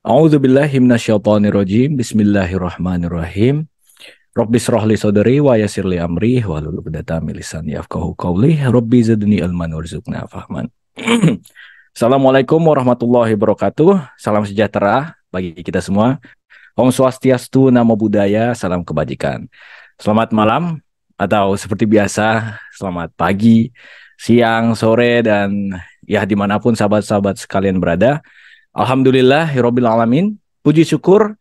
A'udzubillahi minasyaitonirrajim. Bismillahirrahmanirrahim. Rabbi shrah li sadri wa yassir li amri wahlul 'uqdatam min lisani yafqahu qawli. Rabbi zidni ilman warzuqna fahman. Assalamualaikum warahmatullahi wabarakatuh. Salam sejahtera bagi kita semua. Om Swastiastu, Namo Buddhaya, salam kebajikan. Selamat malam atau seperti biasa, selamat pagi, siang, sore, dan ya dimanapun sahabat-sahabat sekalian berada. Alhamdulillahirabbil alamin. Puji syukur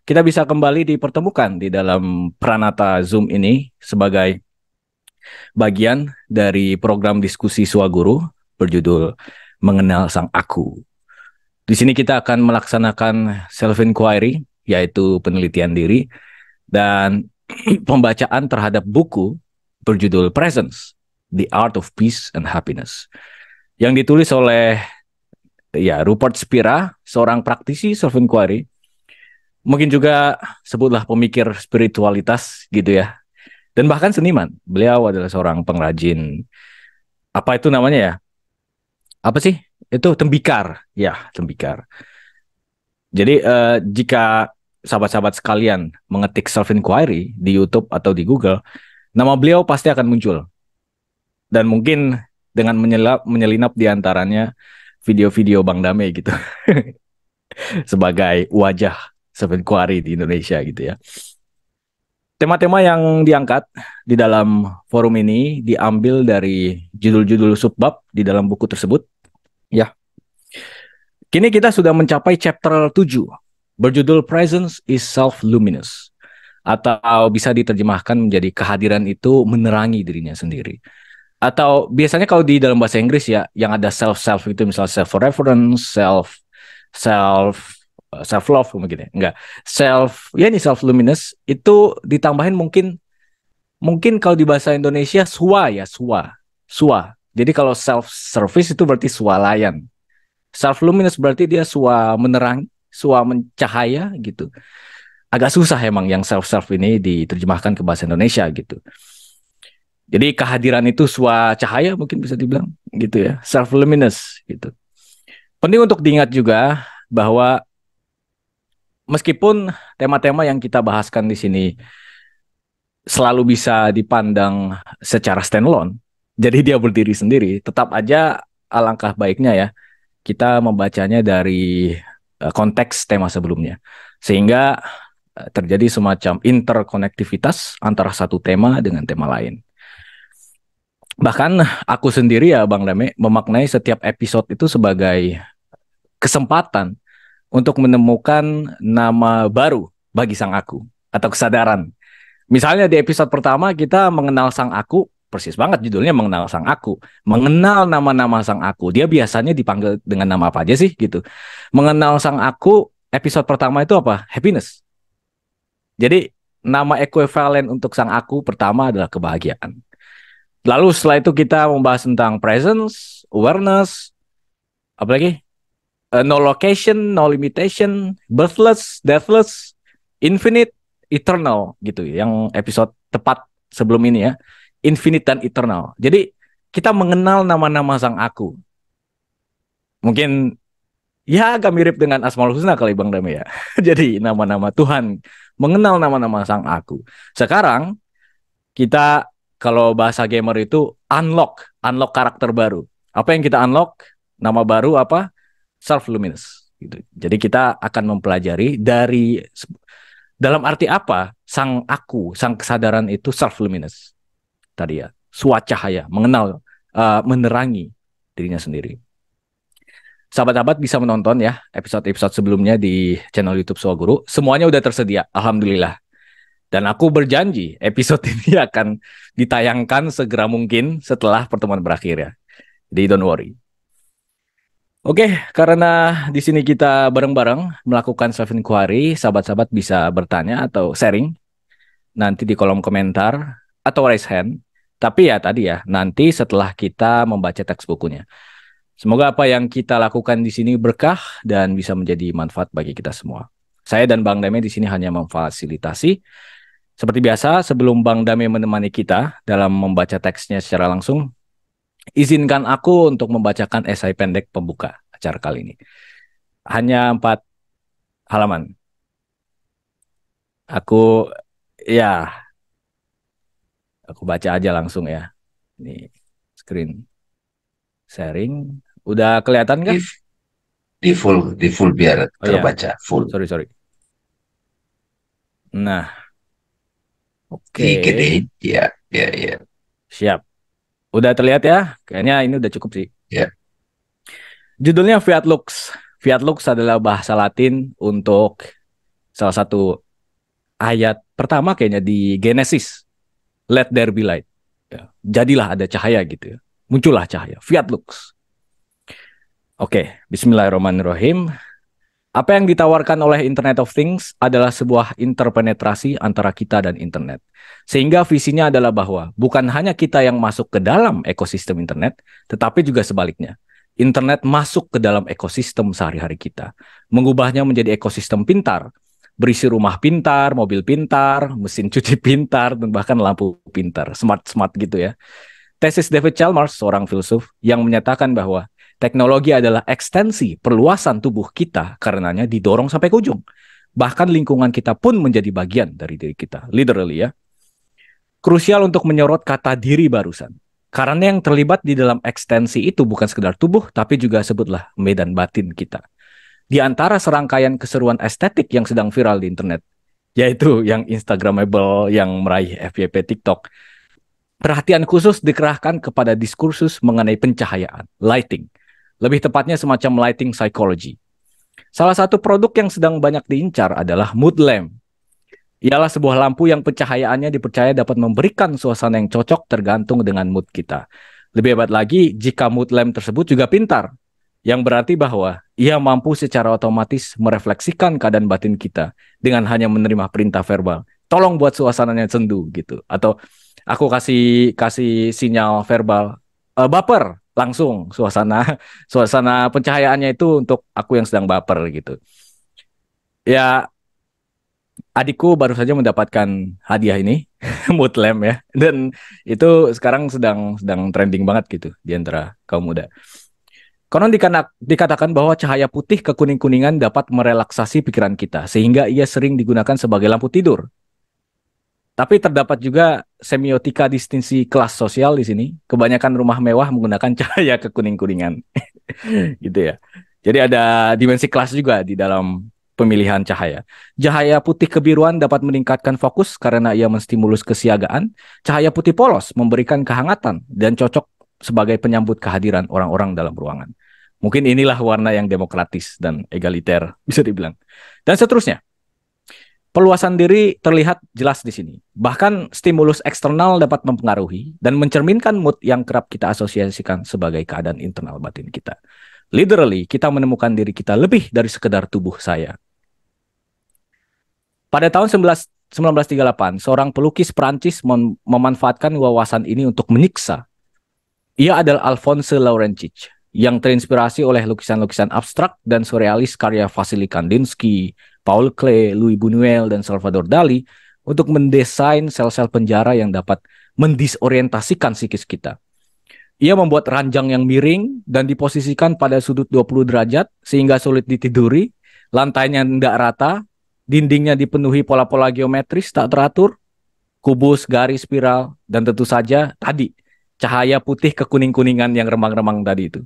kita bisa kembali dipertemukan di dalam Pranata Zoom ini sebagai bagian dari program diskusi Swaguru berjudul Mengenal Sang Aku. Di sini kita akan melaksanakan self inquiry, yaitu penelitian diri dan pembacaan terhadap buku berjudul Presence: The Art of Peace and Happiness yang ditulis oleh Rupert Spira, seorang praktisi self inquiry, mungkin juga sebutlah pemikir spiritualitas gitu ya, dan bahkan seniman. Beliau adalah seorang pengrajin, apa itu namanya ya, apa sih itu, tembikar ya, tembikar. Jadi jika sahabat-sahabat sekalian mengetik self inquiry di YouTube atau di Google, nama beliau pasti akan muncul, dan mungkin dengan menyelinap di antaranya video-video Bang Dame gitu sebagai wajah self inquiry di Indonesia gitu ya. Tema-tema yang diangkat di dalam forum ini diambil dari judul-judul subbab di dalam buku tersebut. Ya. Kini kita sudah mencapai chapter 7 berjudul Presence is Self-Luminous, atau bisa diterjemahkan menjadi kehadiran itu menerangi dirinya sendiri. Atau biasanya kalau di dalam bahasa Inggris ya, yang ada self itu misalnya self-reference, self love mungkin ya. Enggak. Ini self luminous itu ditambahin mungkin kalau di bahasa Indonesia swa ya, swa. Swa. Jadi kalau self service itu berarti swalayan. Self luminous berarti dia swa menerangi, swa mencahaya gitu. Agak susah emang yang self ini diterjemahkan ke bahasa Indonesia gitu. Jadi kehadiran itu swa cahaya mungkin bisa dibilang gitu ya, self luminous gitu. Penting untuk diingat juga bahwa meskipun tema-tema yang kita bahaskan di sini selalu bisa dipandang secara standalone, jadi dia berdiri sendiri, tetap aja alangkah baiknya ya kita membacanya dari konteks tema sebelumnya, sehingga terjadi semacam interkonektivitas antara satu tema dengan tema lain. Bahkan aku sendiri ya Bang Dame memaknai setiap episode itu sebagai kesempatan untuk menemukan nama baru bagi sang aku atau kesadaran. Misalnya di episode pertama kita mengenal sang aku, persis banget judulnya mengenal sang aku. Mengenal nama-nama sang aku. Dia biasanya dipanggil dengan nama apa aja sih gitu. Mengenal sang aku, episode pertama itu apa? Happiness. Jadi nama ekuivalen untuk sang aku pertama adalah kebahagiaan. Lalu setelah itu kita membahas tentang presence, awareness, apalagi no location, no limitation, birthless, deathless, infinite, eternal gitu. Yang episode tepat sebelum ini ya, infinite dan eternal. Jadi kita mengenal nama-nama sang aku. Mungkin ya agak mirip dengan Asmaul Husna kali Bang Dame ya. Jadi nama-nama Tuhan, mengenal nama-nama sang aku. Sekarang kita kalau bahasa gamer itu unlock karakter baru. Apa yang kita unlock? Nama baru apa? Self luminous gitu. Jadi kita akan mempelajari dari dalam arti apa sang aku, sang kesadaran itu self luminous. Tadi ya, swacahaya, mengenal, menerangi dirinya sendiri. Sahabat-sahabat bisa menonton ya episode-episode sebelumnya di channel YouTube Swaguru. Semuanya udah tersedia, alhamdulillah. Dan aku berjanji episode ini akan ditayangkan segera mungkin setelah pertemuan berakhir ya. Jadi don't worry. Oke, karena di sini kita bareng-bareng melakukan self inquiry, sahabat-sahabat bisa bertanya atau sharing nanti di kolom komentar atau raise hand. Tapi ya tadi ya, nanti setelah kita membaca teks bukunya. Semoga apa yang kita lakukan di sini berkah dan bisa menjadi manfaat bagi kita semua. Saya dan Bang Dame di sini hanya memfasilitasi. Seperti biasa, sebelum Bang Dame menemani kita dalam membaca teksnya secara langsung, izinkan aku untuk membacakan esai pendek pembuka acara kali ini. Hanya 4 halaman. Aku ya, aku baca aja langsung ya. Ini screen sharing. Udah kelihatan Di, kah? di full biar Oh ya, terbaca full. sorry. Nah, oke. Digedein, ya, ya, ya, Siap. Udah terlihat ya? Kayaknya ini udah cukup sih. ya. Judulnya Fiat Lux. Fiat Lux adalah bahasa Latin untuk salah satu ayat pertama kayaknya di Genesis. Let there be light. Ya, jadilah ada cahaya gitu ya. Muncullah cahaya. Fiat Lux. Oke, Bismillahirrahmanirrahim. Apa yang ditawarkan oleh Internet of Things adalah sebuah interpenetrasi antara kita dan internet. Sehingga visinya adalah bahwa bukan hanya kita yang masuk ke dalam ekosistem internet, tetapi juga sebaliknya. Internet masuk ke dalam ekosistem sehari-hari kita, mengubahnya menjadi ekosistem pintar, berisi rumah pintar, mobil pintar, mesin cuci pintar, dan bahkan lampu pintar, smart-smart gitu ya. Tesis David Chalmers, seorang filsuf, yang menyatakan bahwa teknologi adalah ekstensi perluasan tubuh kita karenanya didorong sampai ke ujung. Bahkan lingkungan kita pun menjadi bagian dari diri kita. Literally ya. Krusial untuk menyorot kata diri barusan. Karena yang terlibat di dalam ekstensi itu bukan sekedar tubuh, tapi juga sebutlah medan batin kita. Di antara serangkaian keseruan estetik yang sedang viral di internet, yaitu yang Instagramable, yang meraih FYP TikTok, perhatian khusus dikerahkan kepada diskursus mengenai pencahayaan, lighting. Lebih tepatnya semacam lighting psychology. Salah satu produk yang sedang banyak diincar adalah mood lamp. Ialah sebuah lampu yang pencahayaannya dipercaya dapat memberikan suasana yang cocok tergantung dengan mood kita. Lebih hebat lagi jika mood lamp tersebut juga pintar, yang berarti bahwa ia mampu secara otomatis merefleksikan keadaan batin kita dengan hanya menerima perintah verbal. Tolong buat suasananya sendu gitu, atau aku kasih kasih sinyal verbal, baper langsung suasana suasana pencahayaannya itu untuk aku yang sedang baper gitu. Ya, adikku baru saja mendapatkan hadiah ini, mood lamp ya, dan itu sekarang sedang sedang trending banget gitu di antara kaum muda. Konon dikatakan bahwa cahaya putih kekuning-kuningan dapat merelaksasi pikiran kita, sehingga ia sering digunakan sebagai lampu tidur. Tapi terdapat juga semiotika distinksi kelas sosial di sini. Kebanyakan rumah mewah menggunakan cahaya kekuning-kuningan. Gitu ya. Jadi ada dimensi kelas juga di dalam pemilihan cahaya. Cahaya putih kebiruan dapat meningkatkan fokus karena ia menstimulus kesiagaan. Cahaya putih polos memberikan kehangatan dan cocok sebagai penyambut kehadiran orang-orang dalam ruangan. Mungkin inilah warna yang demokratis dan egaliter, bisa dibilang. Dan seterusnya. Peluasan diri terlihat jelas di sini. Bahkan stimulus eksternal dapat mempengaruhi dan mencerminkan mood yang kerap kita asosiasikan sebagai keadaan internal batin kita. Literally, kita menemukan diri kita lebih dari sekedar tubuh saya. Pada tahun 1938, seorang pelukis Prancis memanfaatkan wawasan ini untuk menyiksa. Ia adalah Alphonse Laurentiis, yang terinspirasi oleh lukisan-lukisan abstrak dan surrealis karya Vasily Kandinsky, Paul Klee, Louis Buñuel, dan Salvador Dali untuk mendesain sel-sel penjara yang dapat mendisorientasikan psikis kita. Ia membuat ranjang yang miring dan diposisikan pada sudut 20 derajat sehingga sulit ditiduri, lantainya tidak rata, dindingnya dipenuhi pola-pola geometris tak teratur, kubus, garis, spiral, dan tentu saja tadi cahaya putih kekuning-kuningan yang remang-remang tadi itu.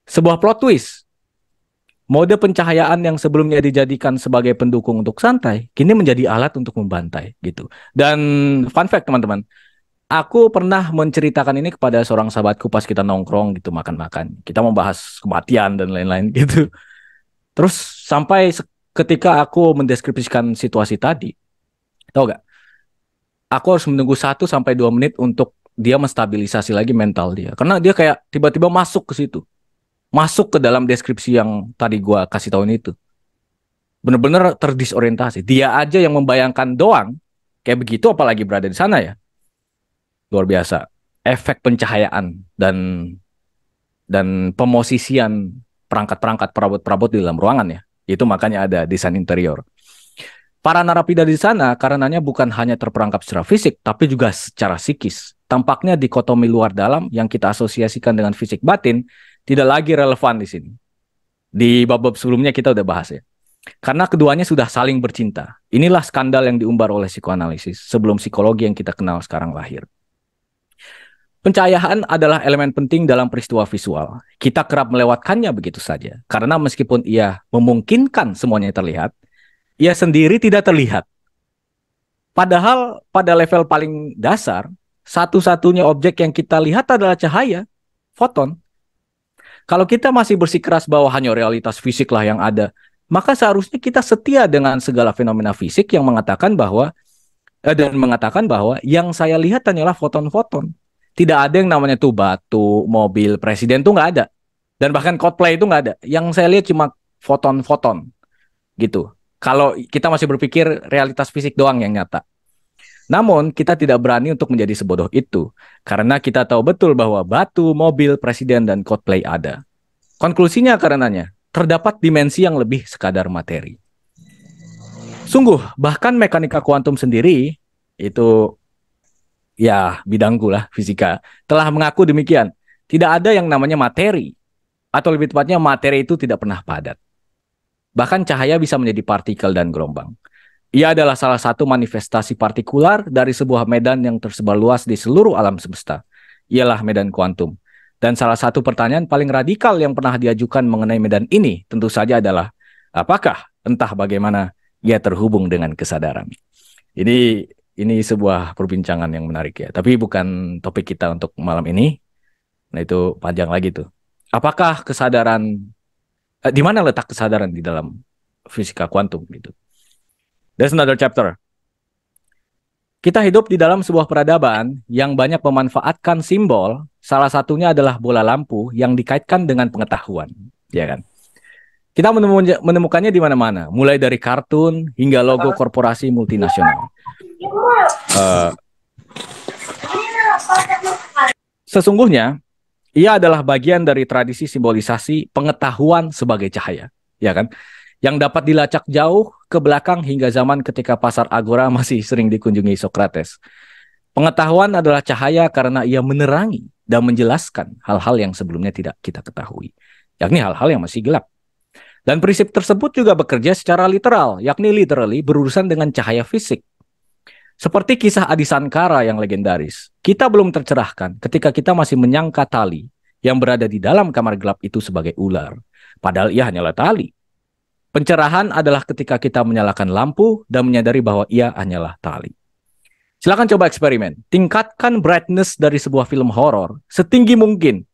Sebuah plot twist. Mode pencahayaan yang sebelumnya dijadikan sebagai pendukung untuk santai, kini menjadi alat untuk membantai gitu. Dan fun fact teman-teman, aku pernah menceritakan ini kepada seorang sahabatku pas kita nongkrong gitu makan-makan. Kita membahas kematian dan lain-lain gitu. Terus sampai ketika aku mendeskripsikan situasi tadi, tau gak? Aku harus menunggu 1 sampai 2 menit untuk dia menstabilisasi lagi mental dia. Karena dia kayak tiba-tiba masuk ke situ. Masuk ke dalam deskripsi yang tadi gua kasih tahun itu. Bener-bener terdisorientasi. Dia aja yang membayangkan doang kayak begitu, apalagi berada di sana ya. Luar biasa. Efek pencahayaan dan pemosisian perangkat-perangkat perabot-perabot di dalam ruangan ya. Itu makanya ada desain interior. Para narapida di sana karenanya bukan hanya terperangkap secara fisik, tapi juga secara psikis. Tampaknya dikotomi luar dalam yang kita asosiasikan dengan fisik batin tidak lagi relevan di sini. Di bab-bab sebelumnya kita udah bahas ya. Karena keduanya sudah saling bercinta. Inilah skandal yang diumbar oleh psikoanalisis sebelum psikologi yang kita kenal sekarang lahir. Pencahayaan adalah elemen penting dalam peristiwa visual. Kita kerap melewatkannya begitu saja. Karena meskipun ia memungkinkan semuanya terlihat, ia sendiri tidak terlihat. Padahal pada level paling dasar, satu-satunya objek yang kita lihat adalah cahaya, foton. Kalau kita masih bersikeras bahwa hanya realitas fisik lah yang ada, maka seharusnya kita setia dengan segala fenomena fisik yang mengatakan bahwa yang saya lihat hanyalah foton-foton. Tidak ada yang namanya tuh batu, mobil, presiden tuh nggak ada. Dan bahkan Coldplay itu nggak ada. Yang saya lihat cuma foton-foton gitu. Kalau kita masih berpikir realitas fisik doang yang nyata. Namun kita tidak berani untuk menjadi sebodoh itu. Karena kita tahu betul bahwa batu, mobil, presiden, dan Coldplay ada. Konklusinya karenanya, terdapat dimensi yang lebih sekadar materi. Sungguh, bahkan mekanika kuantum sendiri, itu ya bidangku lah, fisika, telah mengaku demikian. Tidak ada yang namanya materi, atau lebih tepatnya materi itu tidak pernah padat. Bahkan cahaya bisa menjadi partikel dan gelombang. Ia adalah salah satu manifestasi partikular dari sebuah medan yang tersebar luas di seluruh alam semesta. Ialah medan kuantum. Dan salah satu pertanyaan paling radikal yang pernah diajukan mengenai medan ini tentu saja adalah, apakah entah bagaimana ia terhubung dengan kesadaran? Ini sebuah perbincangan yang menarik ya. Tapi bukan topik kita untuk malam ini. Nah itu panjang lagi tuh. Apakah kesadaran, di mana letak kesadaran di dalam fisika kuantum gitu? There's another chapter. Kita hidup di dalam sebuah peradaban yang banyak memanfaatkan simbol. Salah satunya adalah bola lampu yang dikaitkan dengan pengetahuan, ya kan? Kita menemukannya di mana-mana, mulai dari kartun hingga logo korporasi multinasional. Sesungguhnya, ia adalah bagian dari tradisi simbolisasi pengetahuan sebagai cahaya, ya kan? Yang dapat dilacak jauh ke belakang hingga zaman ketika pasar Agora masih sering dikunjungi Socrates. Pengetahuan adalah cahaya karena ia menerangi dan menjelaskan hal-hal yang sebelumnya tidak kita ketahui, yakni hal-hal yang masih gelap. Dan prinsip tersebut juga bekerja secara literal, yakni literally berurusan dengan cahaya fisik. Seperti kisah Adi Sankara yang legendaris, kita belum tercerahkan ketika kita masih menyangka tali yang berada di dalam kamar gelap itu sebagai ular. Padahal ia hanyalah tali. Pencerahan adalah ketika kita menyalakan lampu dan menyadari bahwa ia hanyalah tali. Silakan coba eksperimen. Tingkatkan brightness dari sebuah film horor setinggi mungkin.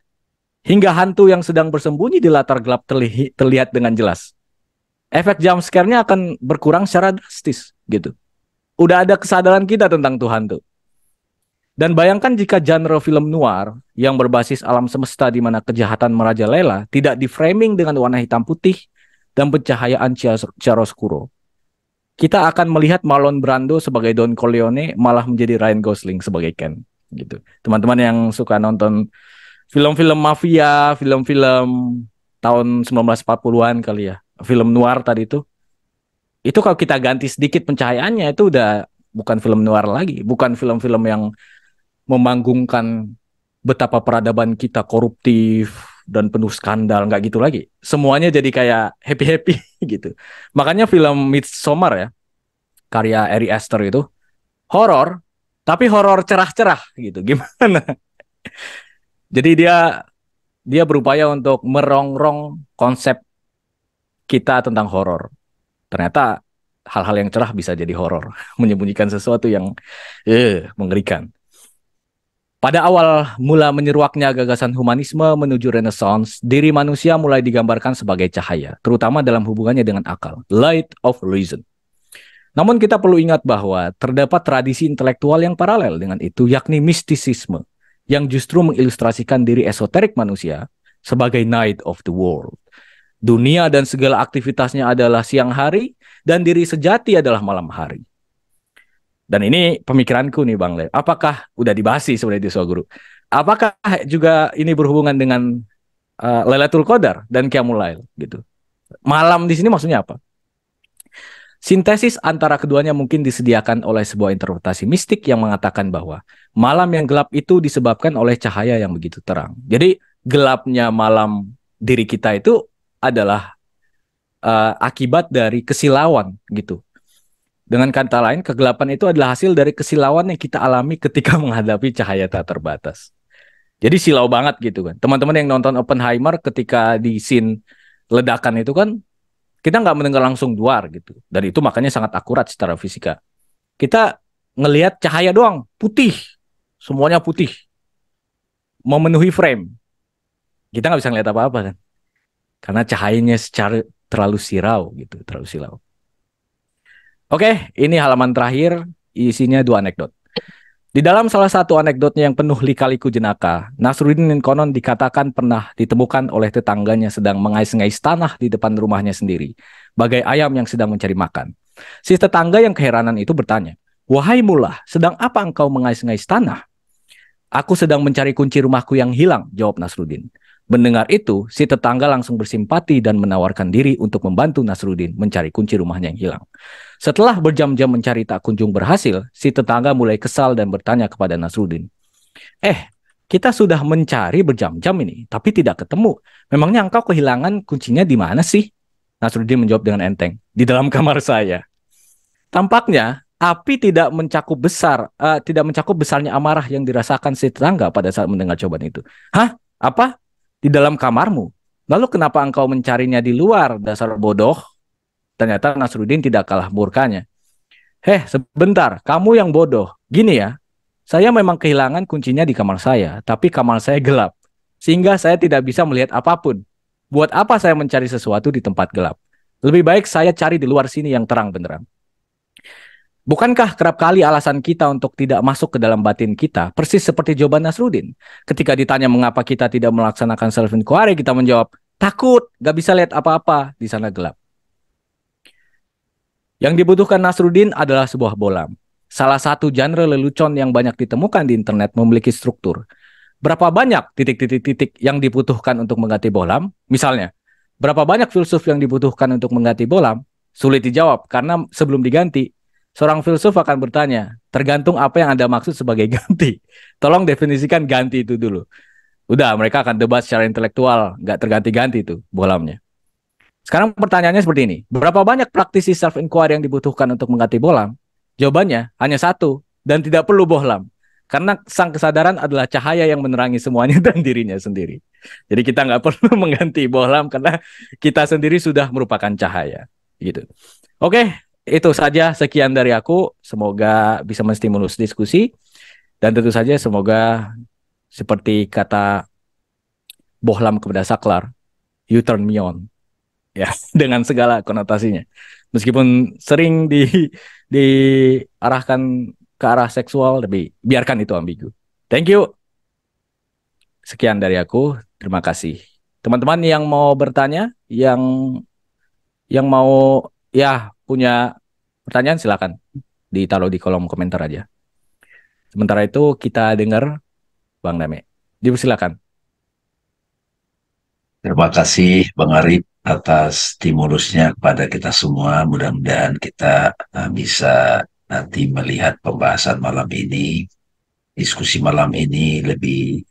Hingga hantu yang sedang bersembunyi di latar gelap terlihat dengan jelas. Efek jump scare-nya akan berkurang secara drastis gitu. Udah ada kesadaran kita tentang Tuhan tuh. Dan bayangkan jika genre film noir yang berbasis alam semesta di mana kejahatan merajalela tidak di-framing dengan warna hitam putih dan pencahayaan chiaroscuro. Kita akan melihat Marlon Brando sebagai Don Corleone malah menjadi Ryan Gosling sebagai Ken gitu. Teman-teman yang suka nonton film-film mafia, film-film tahun 1940-an kali ya, film noir tadi itu kalau kita ganti sedikit pencahayaannya itu udah bukan film noir lagi, bukan film-film yang memanggungkan betapa peradaban kita koruptif dan penuh skandal, nggak gitu lagi. Semuanya jadi kayak happy-happy gitu. Makanya film Midsommar ya, karya Ari Aster itu, horor, tapi horor cerah-cerah gitu. Gimana? Jadi dia berupaya untuk merongrong konsep kita tentang horor. Ternyata hal-hal yang cerah bisa jadi horor, menyembunyikan sesuatu yang mengerikan. Pada awal mula menyeruaknya gagasan humanisme menuju Renaissance, diri manusia mulai digambarkan sebagai cahaya, terutama dalam hubungannya dengan akal, light of reason. Namun kita perlu ingat bahwa terdapat tradisi intelektual yang paralel dengan itu, yakni mistisisme, yang justru mengilustrasikan diri esoterik manusia sebagai night of the world. Dunia dan segala aktivitasnya adalah siang hari, dan diri sejati adalah malam hari. Dan ini pemikiranku nih Bang Le. Apakah udah dibahas sih sebenarnya di Soal Guru? Apakah juga ini berhubungan dengan Lailatul Qadar dan Qiyamul Lail gitu? Malam di sini maksudnya apa? Sintesis antara keduanya mungkin disediakan oleh sebuah interpretasi mistik yang mengatakan bahwa malam yang gelap itu disebabkan oleh cahaya yang begitu terang. Jadi gelapnya malam diri kita itu adalah akibat dari kesilauan gitu. Dengan kata lain, kegelapan itu adalah hasil dari kesilauan yang kita alami ketika menghadapi cahaya tak terbatas. Jadi silau banget gitu kan. Teman-teman yang nonton Oppenheimer ketika di scene ledakan itu kan, kita nggak mendengar langsung duar gitu. Dan itu makanya sangat akurat secara fisika. Kita ngelihat cahaya doang, putih. Semuanya putih. Memenuhi frame. Kita nggak bisa ngeliat apa-apa kan. Karena cahayanya secara terlalu sirau gitu, terlalu silau. Oke, ini halaman terakhir, isinya 2 anekdot. Di dalam salah satu anekdotnya yang penuh lika-liku jenaka, Nasruddin konon dikatakan pernah ditemukan oleh tetangganya sedang mengais-ngais tanah di depan rumahnya sendiri, bagai ayam yang sedang mencari makan. Si tetangga yang keheranan itu bertanya, "Wahai mullah, sedang apa engkau mengais-ngais tanah?" "Aku sedang mencari kunci rumahku yang hilang," jawab Nasruddin. Mendengar itu, si tetangga langsung bersimpati dan menawarkan diri untuk membantu Nasruddin mencari kunci rumahnya yang hilang. Setelah berjam-jam mencari tak kunjung berhasil, si tetangga mulai kesal dan bertanya kepada Nasruddin, kita sudah mencari berjam-jam ini, tapi tidak ketemu. Memangnya engkau kehilangan kuncinya di mana sih?" Nasruddin menjawab dengan enteng, "Di dalam kamar saya." Tampaknya api tidak mencakup besarnya amarah yang dirasakan si tetangga pada saat mendengar cobaan itu. "Hah? Apa? Di dalam kamarmu? Lalu kenapa engkau mencarinya di luar, dasar bodoh?" Ternyata Nasruddin tidak kalah murkanya. Sebentar, kamu yang bodoh. Gini ya, saya memang kehilangan kuncinya di kamar saya, tapi kamar saya gelap, sehingga saya tidak bisa melihat apapun. Buat apa saya mencari sesuatu di tempat gelap? Lebih baik saya cari di luar sini yang terang benderang. Bukankah kerap kali alasan kita untuk tidak masuk ke dalam batin kita persis seperti jawaban Nasruddin? Ketika ditanya mengapa kita tidak melaksanakan self-inquiry, kita menjawab, takut, gak bisa lihat apa-apa, di sana gelap. Yang dibutuhkan Nasruddin adalah sebuah bohlam. Salah satu genre lelucon yang banyak ditemukan di internet memiliki struktur. Berapa banyak titik-titik-titik yang dibutuhkan untuk mengganti bohlam? Misalnya, berapa banyak filsuf yang dibutuhkan untuk mengganti bohlam? Sulit dijawab, karena sebelum diganti, seorang filsuf akan bertanya, tergantung apa yang Anda maksud sebagai ganti. Tolong definisikan ganti itu dulu. Udah, mereka akan debat secara intelektual, nggak terganti-ganti itu bohlamnya. Sekarang pertanyaannya seperti ini. Berapa banyak praktisi self-inquiry yang dibutuhkan untuk mengganti bohlam? Jawabannya hanya satu, dan tidak perlu bohlam. Karena sang kesadaran adalah cahaya yang menerangi semuanya dan dirinya sendiri. Jadi kita nggak perlu mengganti bohlam karena kita sendiri sudah merupakan cahaya. Gitu. Oke, itu saja sekian dari aku. Semoga bisa menstimulus diskusi. Dan tentu saja semoga seperti kata bohlam kepada saklar, you turn me on. Ya, dengan segala konotasinya. Meskipun sering diarahkan ke arah seksual, tapi biarkan itu ambigu. Thank you. Sekian dari aku. Terima kasih. Teman-teman yang mau bertanya, yang mau punya pertanyaan, silakan ditaruh di kolom komentar aja. Sementara itu kita dengar Bang Dame. Dipersilakan. Terima kasih Bang Arif atas stimulusnya kepada kita semua. Mudah-mudahan kita bisa nanti melihat pembahasan malam ini, diskusi malam ini lebih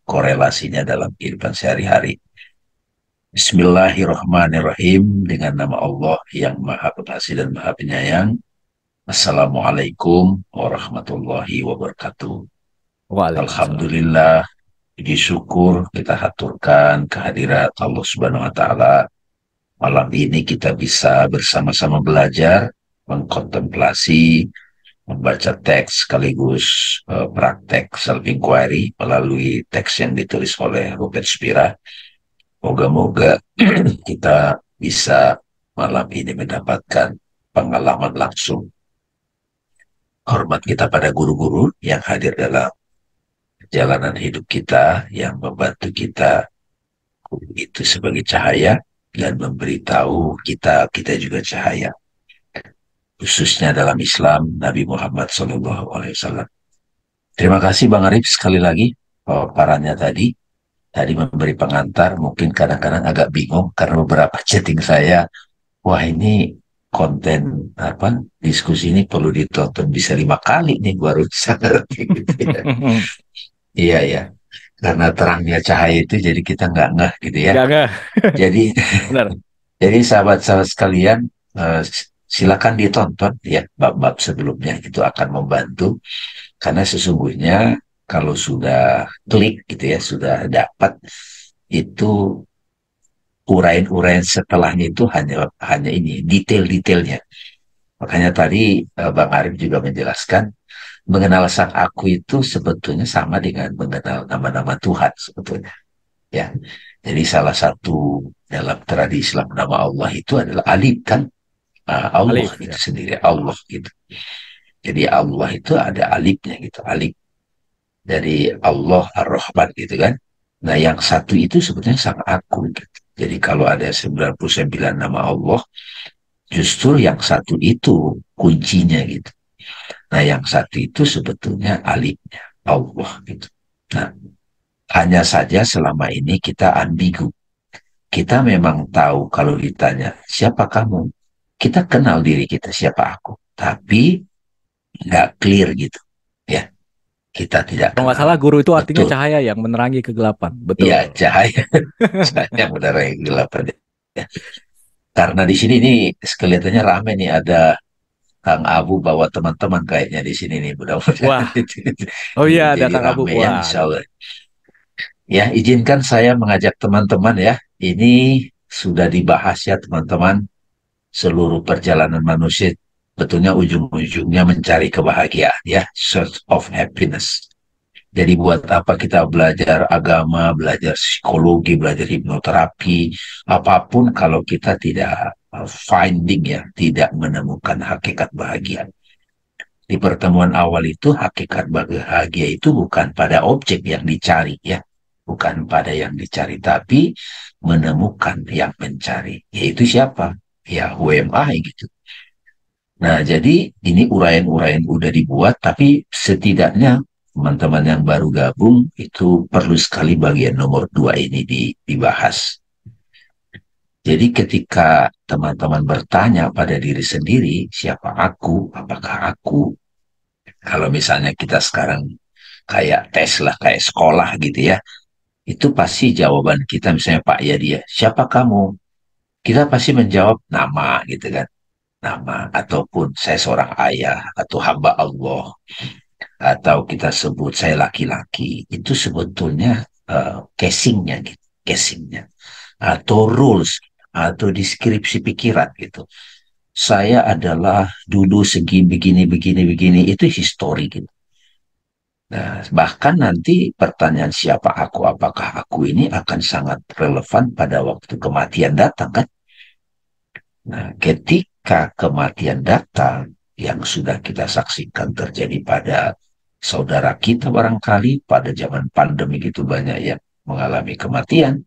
korelasinya dalam kehidupan sehari-hari. Bismillahirrahmanirrahim, dengan nama Allah yang Maha Pengasih dan Maha Penyayang. Assalamualaikum warahmatullahi wabarakatuh. Alhamdulillah, puji syukur kita haturkan kehadirat Allah Subhanahu wa Ta'ala. Malam ini kita bisa bersama-sama belajar, mengkontemplasi, membaca teks sekaligus praktek self-inquiry melalui teks yang ditulis oleh Robert Spira. Moga-moga kita bisa malam ini mendapatkan pengalaman langsung. Hormat kita pada guru-guru yang hadir dalam perjalanan hidup kita, yang membantu kita itu sebagai cahaya dan memberitahu kita juga cahaya. Khususnya dalam Islam, Nabi Muhammad SAW. Terima kasih Bang Arif sekali lagi paparannya tadi memberi pengantar. Mungkin kadang-kadang agak bingung karena beberapa chatting saya, wah ini konten diskusi ini perlu ditonton bisa 5 kali nih baru bisa gitu ya. Iya ya, karena terangnya cahaya itu jadi kita nggak ngeh gitu ya. Nggak. Jadi Benar. Jadi sahabat-sahabat sekalian, silakan ditonton ya bab-bab sebelumnya, itu akan membantu karena sesungguhnya kalau sudah klik gitu ya, sudah dapat itu uraian-uraian setelahnya itu hanya hanya ini detail-detailnya. Makanya tadi Bang Arif juga menjelaskan mengenal sang aku itu sebetulnya sama dengan mengenal nama-nama Tuhan sebetulnya. Ya, jadi salah satu dalam tradisi Islam nama Allah itu adalah Alif kan. Allah Alif itu ya. sendiri Allah gitu. Jadi Allah itu ada alifnya gitu, alif dari Allah Ar-Rahman gitu kan. Nah, yang satu itu sebetulnya sang aku gitu. Jadi kalau ada 99 nama Allah, justru yang satu itu kuncinya gitu. Nah, yang satu itu sebetulnya alifnya Allah gitu. Nah, hanya saja selama ini kita ambigu. Kita memang tahu kalau ditanya, siapa kamu? Kita kenal diri kita, siapa aku. Tapi nggak clear gitu. Ya, kita tidak Kalau nggak kenal. salah guru itu artinya Betul. cahaya yang menerangi kegelapan. Ya, Betul. cahaya. Cahaya menerangi kegelapan. Ya. Karena di sini nih kelihatannya rame nih, ada Kang Abu bawa teman-teman kayaknya di sini nih, mudah-mudahan Wah, oh iya ada jadi Kang Abu. rame ya insya Waduh. Allah. Ya, izinkan saya mengajak teman-teman ya. Ini sudah dibahas ya teman-teman, seluruh perjalanan manusia betulnya ujung-ujungnya mencari kebahagiaan ya, search of happiness. Jadi buat apa kita belajar agama, belajar psikologi, belajar hipnoterapi, apapun kalau kita tidak finding ya, tidak menemukan hakikat bahagia. Di pertemuan awal itu hakikat bahagia itu bukan pada objek yang dicari ya, bukan pada yang dicari, tapi menemukan yang mencari. Yaitu siapa? Ya, who am I gitu. Nah, jadi ini uraian-uraian udah dibuat, tapi setidaknya teman-teman yang baru gabung itu perlu sekali bagian nomor 2 ini dibahas. Jadi ketika teman-teman bertanya pada diri sendiri, siapa aku? Apakah aku? Kalau misalnya kita sekarang kayak tes lah, kayak sekolah gitu ya, itu pasti jawaban kita misalnya Pak ya dia, siapa kamu? Kita pasti menjawab nama gitu kan. Nama ataupun saya seorang ayah atau hamba Allah atau kita sebut saya laki-laki, itu sebetulnya casingnya gitu, casingnya atau rules atau deskripsi pikiran gitu. Saya adalah dulu segi begini begini begini, itu histori gitu. Nah, bahkan nanti pertanyaan siapa aku, apakah aku ini akan sangat relevan pada waktu kematian datang kan. Nah, ketika kematian datang yang sudah kita saksikan terjadi pada saudara kita barangkali pada zaman pandemi itu banyak yang mengalami kematian.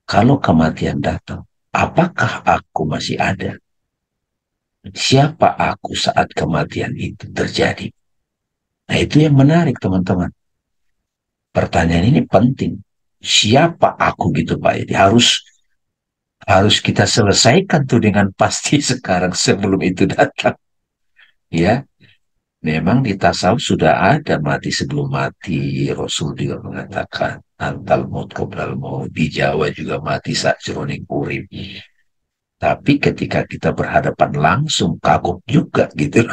Kalau kematian datang, apakah aku masih ada? Siapa aku saat kematian itu terjadi? Nah, itu yang menarik teman-teman. Pertanyaan ini penting. Siapa aku gitu Pak? Jadi harus kita selesaikan tuh dengan pasti sekarang sebelum itu datang. Ya, memang di tasawuf sudah ada mati sebelum mati. Rasul juga mengatakan antal maut qoblal maut. Di Jawa juga mati saat jroning urip. Tapi ketika kita berhadapan langsung kagok juga gitu.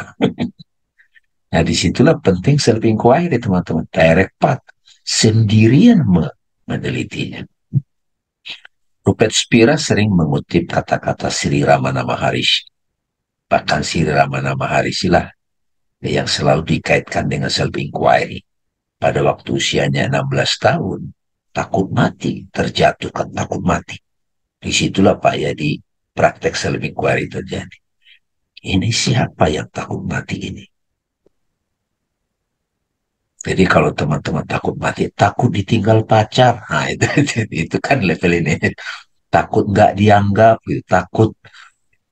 Nah disitulah penting self inquiry teman-teman. Direct path. Sendirian menelitinya. Rupert Spira sering mengutip kata-kata Sri Ramana Maharishi. Bahkan Sri Ramana Maharishi lah yang selalu dikaitkan dengan self inquiry. Pada waktu usianya 16 tahun, takut mati, terjatuhkan takut mati. Disitulah Pak ya di praktek self inquiry terjadi. Ini siapa yang takut mati ini? Jadi kalau teman-teman takut mati, takut ditinggal pacar. Nah itu kan level ini. Takut nggak dianggap, gitu. Takut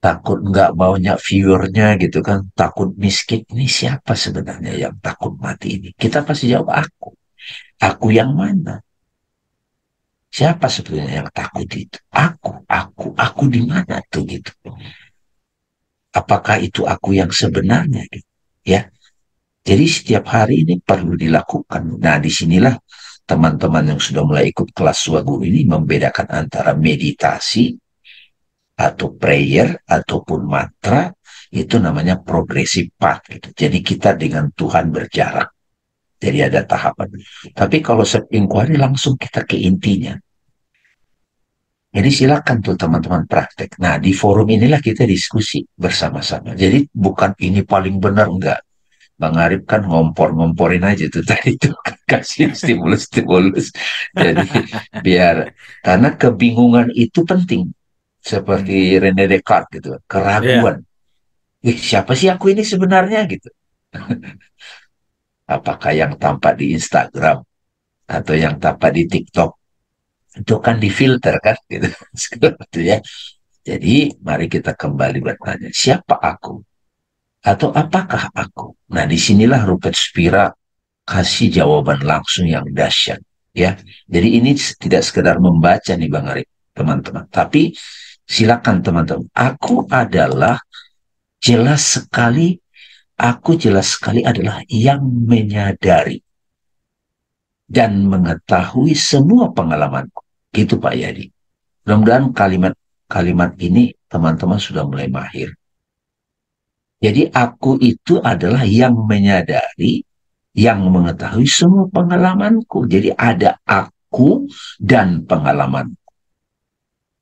takut nggak banyak viewernya gitu kan, takut miskin. Ini siapa sebenarnya yang takut mati ini? Kita pasti jawab aku yang mana? Siapa sebenarnya yang takut itu? Aku di mana tuh gitu? Apakah itu aku yang sebenarnya gitu? Ya, jadi setiap hari ini perlu dilakukan. Nah, disinilah teman-teman yang sudah mulai ikut kelas Waguru ini membedakan antara meditasi atau prayer ataupun mantra, itu namanya progressive path gitu. Jadi kita dengan Tuhan berjarak. Jadi ada tahapan. Tapi kalau self inquiry langsung kita ke intinya. Jadi silakan tuh teman-teman praktek. Nah, di forum inilah kita diskusi bersama-sama. Jadi bukan ini paling benar, enggak. Bang Arif kan ngompor-ngomporin aja tuh tadi tuh kasih stimulus-stimulus. Jadi biar karena kebingungan itu penting. Seperti René Descartes gitu, Iya. keraguan. Siapa sih aku ini sebenarnya gitu? Apakah yang tampak di Instagram atau yang tampak di TikTok itu kan difilter kan gitu. Seperti ya. Jadi mari kita kembali bertanya, siapa aku? Atau apakah aku? Nah, disinilah Rupert Spira kasih jawaban langsung yang dahsyat. Ya, jadi ini tidak sekedar membaca nih Bang Arif, teman-teman. Tapi silakan teman-teman. Aku jelas sekali adalah yang menyadari dan mengetahui semua pengalamanku. Gitu Pak Yadi. Mudah-mudahan kalimat ini teman-teman sudah mulai mahir. Jadi aku itu adalah yang menyadari, yang mengetahui semua pengalamanku. Jadi ada aku dan pengalaman.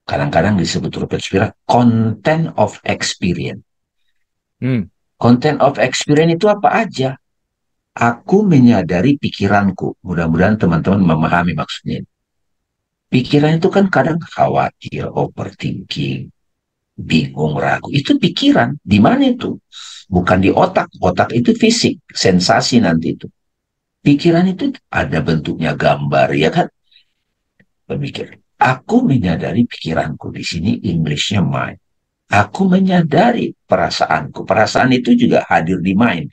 Kadang-kadang disebut Robert Spira content of experience. Content of experience itu apa aja? Aku menyadari pikiranku. Mudah-mudahan teman-teman memahami maksudnya. Pikiran itu kan kadang khawatir, overthinking, bingung, ragu. Itu pikiran. Di mana itu? Bukan di otak. Otak itu fisik, sensasi nanti itu. Pikiran itu ada bentuknya gambar, ya kan? Pemikir. Aku menyadari pikiranku. Di sini Englishnya mind. Aku menyadari perasaanku. Perasaan itu juga hadir di mind.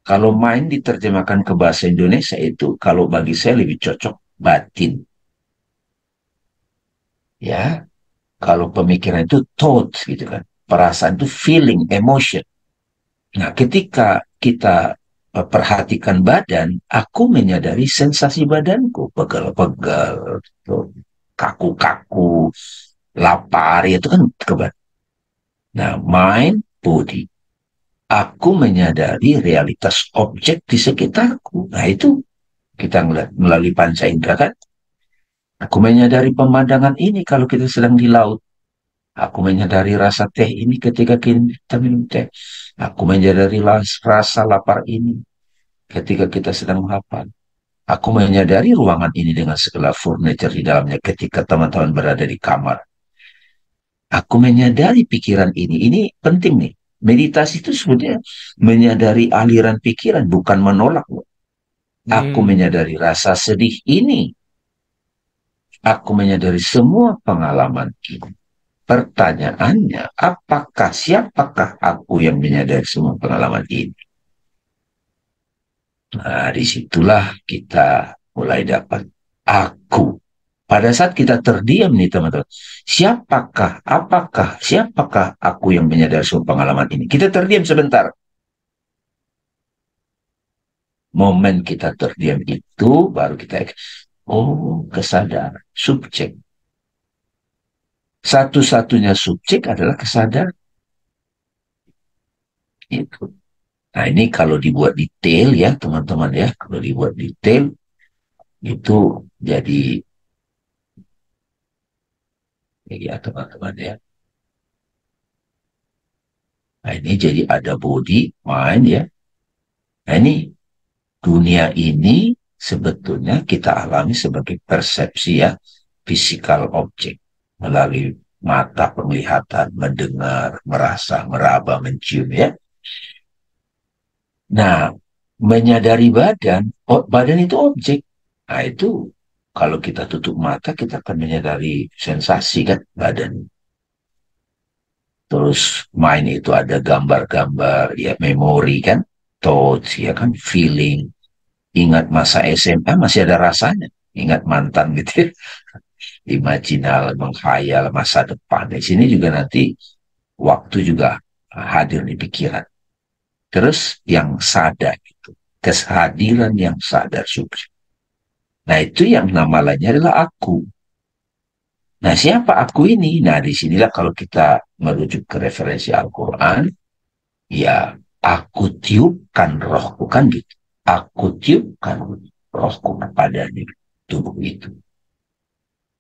Kalau mind diterjemahkan ke bahasa Indonesia itu, kalau bagi saya lebih cocok batin. Ya, kalau pemikiran itu thought gitu kan. Perasaan itu feeling, emotion. Nah, ketika kita perhatikan badan, aku menyadari sensasi badanku, pegel-pegel, kaku-kaku, lapar, itu kan kebat. Nah, mind, body. Aku menyadari realitas objek di sekitarku. Nah, itu kita melihat melalui panca indera kan. Aku menyadari pemandangan ini kalau kita sedang di laut. Aku menyadari rasa teh ini ketika kita minum teh. Aku menyadari rasa lapar ini ketika kita sedang makan. Aku menyadari ruangan ini dengan segala furniture di dalamnya ketika teman-teman berada di kamar. Aku menyadari pikiran ini. Ini penting nih. Meditasi itu sebenarnya menyadari aliran pikiran, bukan menolak. Aku menyadari rasa sedih ini. Aku menyadari semua pengalaman ini. Pertanyaannya, siapakah aku yang menyadari semua pengalaman ini? Nah, disitulah kita mulai dapat aku. Pada saat kita terdiam nih teman-teman, siapakah aku yang menyadari semua pengalaman ini? Kita terdiam sebentar. Momen kita terdiam itu baru kita, kesadaran, subjek. Satu-satunya subjek adalah kesadaran. Itu. Nah ini kalau dibuat detail ya teman-teman ya, kalau dibuat detail itu jadi ya teman-teman ya. Nah ini jadi ada body, mind ya. Nah ini dunia ini sebetulnya kita alami sebagai persepsi ya, physical object melalui mata penglihatan, mendengar, merasa, meraba, mencium ya. Nah, menyadari badan itu objek. Nah, itu kalau kita tutup mata, kita akan menyadari sensasi kan badan. Terus mind itu ada gambar-gambar, ya memori kan, thoughts, ya kan, feeling. Ingat masa SMA masih ada rasanya. Ingat mantan gitu ya. Imajinal, menghayal masa depan. Di sini juga nanti waktu juga hadir di pikiran. Terus yang sadar itu, kehadiran yang sadar subjek. Nah itu yang nama lainnya adalah aku. Nah, siapa aku ini? Nah, disinilah kalau kita merujuk ke referensi Al-Quran, ya, aku tiupkan rohku, kan gitu. Aku tiupkan rohku kepada tubuh itu.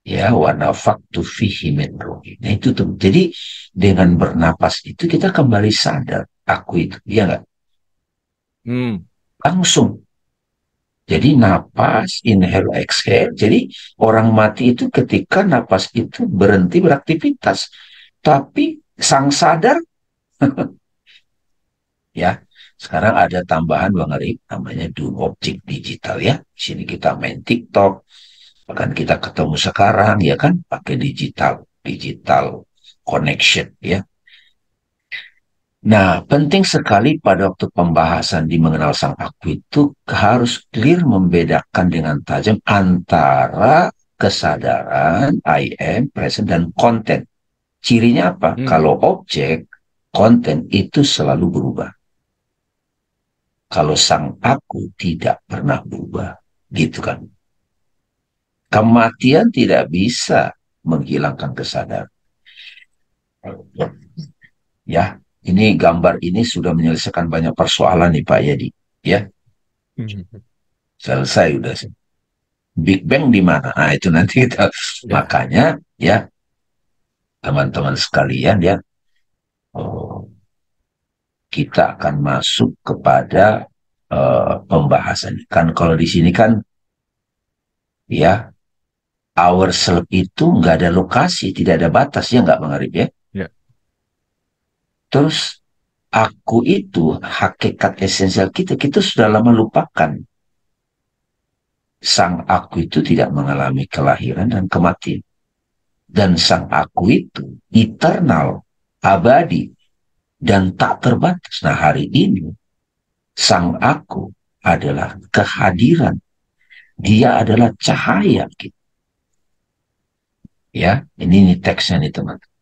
Ya, wa nafaktu fihi min ruhi. Nah, itu tuh. Jadi, dengan bernapas itu kita kembali sadar. Aku itu, ya nggak? Langsung. Jadi napas, inhale, exhale. Jadi orang mati itu ketika napas itu berhenti beraktivitas. Tapi sang sadar, ya, sekarang ada tambahan Bang Arif, namanya do objek digital ya. Di sini kita main TikTok, bahkan kita ketemu sekarang ya kan pakai digital connection ya. Nah, penting sekali pada waktu pembahasan di mengenal sang aku itu harus clear membedakan dengan tajam antara kesadaran, I am, present, dan konten. Cirinya apa? Kalau objek, konten itu selalu berubah. Kalau sang aku tidak pernah berubah. Gitu kan. Kematian tidak bisa menghilangkan kesadaran. Ya, ini gambar ini sudah menyelesaikan banyak persoalan nih Pak Yadi. Ya, selesai udah. Big Bang di mana? Nah, itu nanti kita makanya ya teman-teman sekalian ya, oh, kita akan masuk kepada pembahasan. Kan kalau di sini kan ya our self itu nggak ada lokasi, tidak ada batas ya nggak Bang Arif ya. Ya. Terus aku itu hakikat esensial kita sudah lama lupakan. Sang aku itu tidak mengalami kelahiran dan kematian. Dan sang aku itu eternal, abadi, dan tak terbatas. Nah, hari ini sang aku adalah kehadiran. Dia adalah cahaya kita. Ya, ini teksnya nih teman-teman.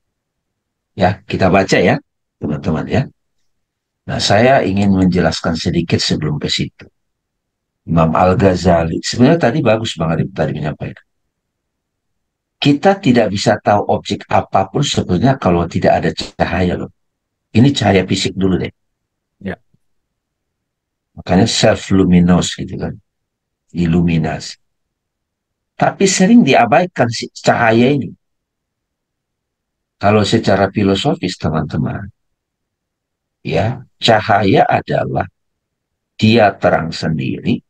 Ya, kita baca ya, teman-teman ya. Nah, saya ingin menjelaskan sedikit sebelum ke situ. Imam Al-Ghazali, sebenarnya tadi bagus banget tadi menyampaikan. Kita tidak bisa tahu objek apapun sebetulnya kalau tidak ada cahaya loh. Ini cahaya fisik dulu deh. Ya. Makanya self-luminous gitu kan. Iluminasi. Tapi sering diabaikan si cahaya ini. Kalau secara filosofis teman-teman, ya, cahaya adalah dia terang sendiri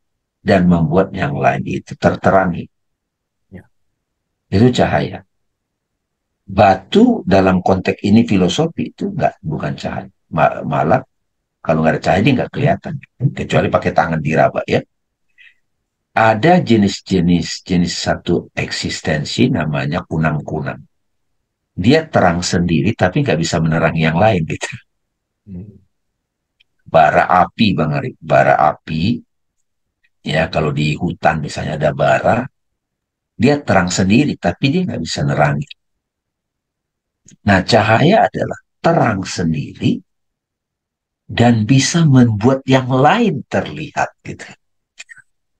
dan membuat yang lain itu terterangi. Ya. Itu cahaya. Batu dalam konteks ini filosofi itu bukan cahaya. Malah kalau nggak ada cahaya dia nggak kelihatan. Kecuali pakai tangan diraba ya. Ada jenis satu eksistensi namanya kunang-kunang. Dia terang sendiri tapi nggak bisa menerangi yang lain gitu. Bara api Bang Arif, bara api ya kalau di hutan misalnya ada bara, dia terang sendiri tapi dia nggak bisa nerangi. Nah, cahaya adalah terang sendiri dan bisa membuat yang lain terlihat gitu.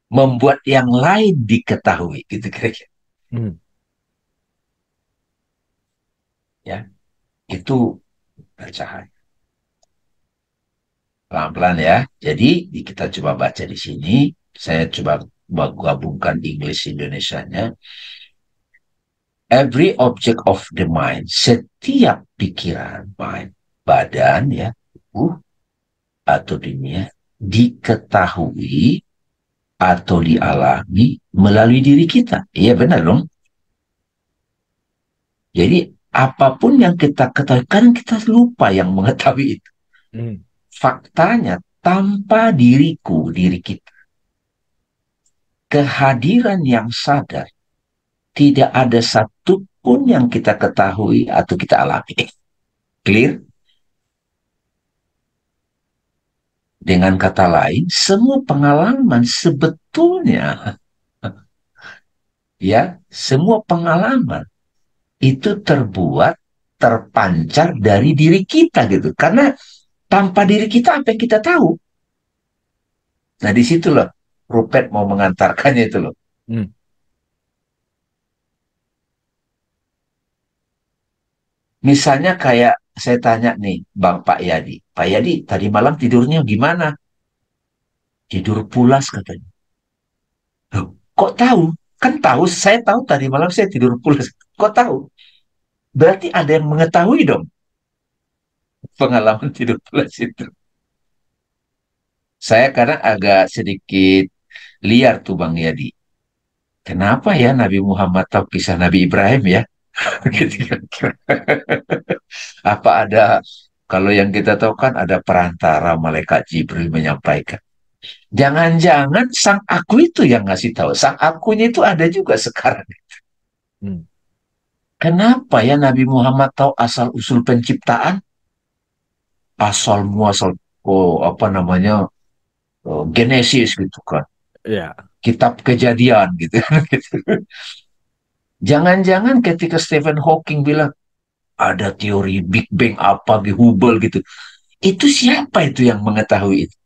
Membuat yang lain diketahui gitu kira-kira. Ya, itu cahaya. Pelan-pelan ya. Jadi kita coba baca di sini. Saya coba gabungkan English Indonesianya. Every object of the mind, setiap pikiran, mind, badan ya, tubuh atau dunia diketahui atau dialami melalui diri kita. Iya benar dong. Jadi apapun yang kita ketahui, kadang kita lupa yang mengetahui itu. Faktanya tanpa diriku, diri kita, kehadiran yang sadar, tidak ada satupun yang kita ketahui atau kita alami. Clear? Dengan kata lain, semua pengalaman sebetulnya, ya, semua pengalaman itu terpancar dari diri kita gitu. Karena tanpa diri kita apa yang kita tahu? Nah, di situ loh Rupert mau mengantarkannya itu loh. Misalnya kayak saya tanya nih, Pak Yadi. Pak Yadi, tadi malam tidurnya gimana? Tidur pulas katanya. Loh, kok tahu? Kan tahu, saya tahu tadi malam saya tidur pulas. Kok tahu? Berarti ada yang mengetahui dong pengalaman tidur pulas itu. Saya kadang agak sedikit liar tuh Bang Yadi. Kenapa ya Nabi Muhammad tahu kisah Nabi Ibrahim ya? Gitu kira-kira. Apa ada, kalau yang kita tahu kan ada perantara malaikat Jibril menyampaikan. Jangan-jangan sang aku itu yang ngasih tahu. Sang akunya itu ada juga sekarang. Hmm. Kenapa ya Nabi Muhammad tahu asal-usul penciptaan? Asal muasal, apa namanya, Genesis gitu kan. Ya. Kitab kejadian gitu. Jangan-jangan ketika Stephen Hawking bilang, ada teori Big Bang apa di Hubble gitu. Itu siapa itu yang mengetahui itu?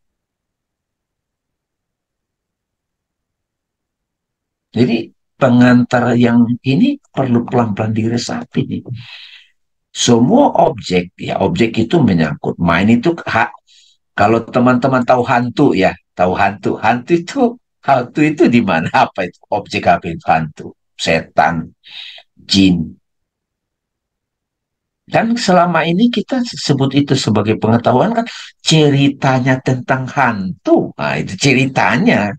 Jadi pengantar yang ini perlu pelan-pelan diresapi nih. Semua objek, ya objek itu menyangkut. Main itu hak. Kalau teman-teman tahu hantu ya, tahu hantu. Hantu itu di mana? Apa itu? Objek apa itu hantu? Setan, jin. Dan selama ini kita sebut itu sebagai pengetahuan kan ceritanya tentang hantu. Nah, itu ceritanya.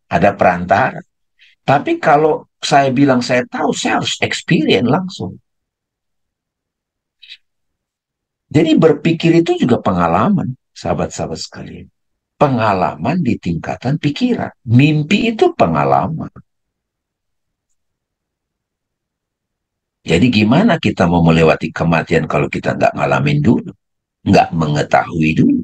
Ada perantara. Tapi kalau saya bilang saya tahu, saya harus experience langsung. Jadi berpikir itu juga pengalaman, sahabat-sahabat sekalian. Pengalaman di tingkatan pikiran. Mimpi itu pengalaman. Jadi gimana kita mau melewati kematian kalau kita nggak ngalamin dulu? Nggak mengetahui dulu.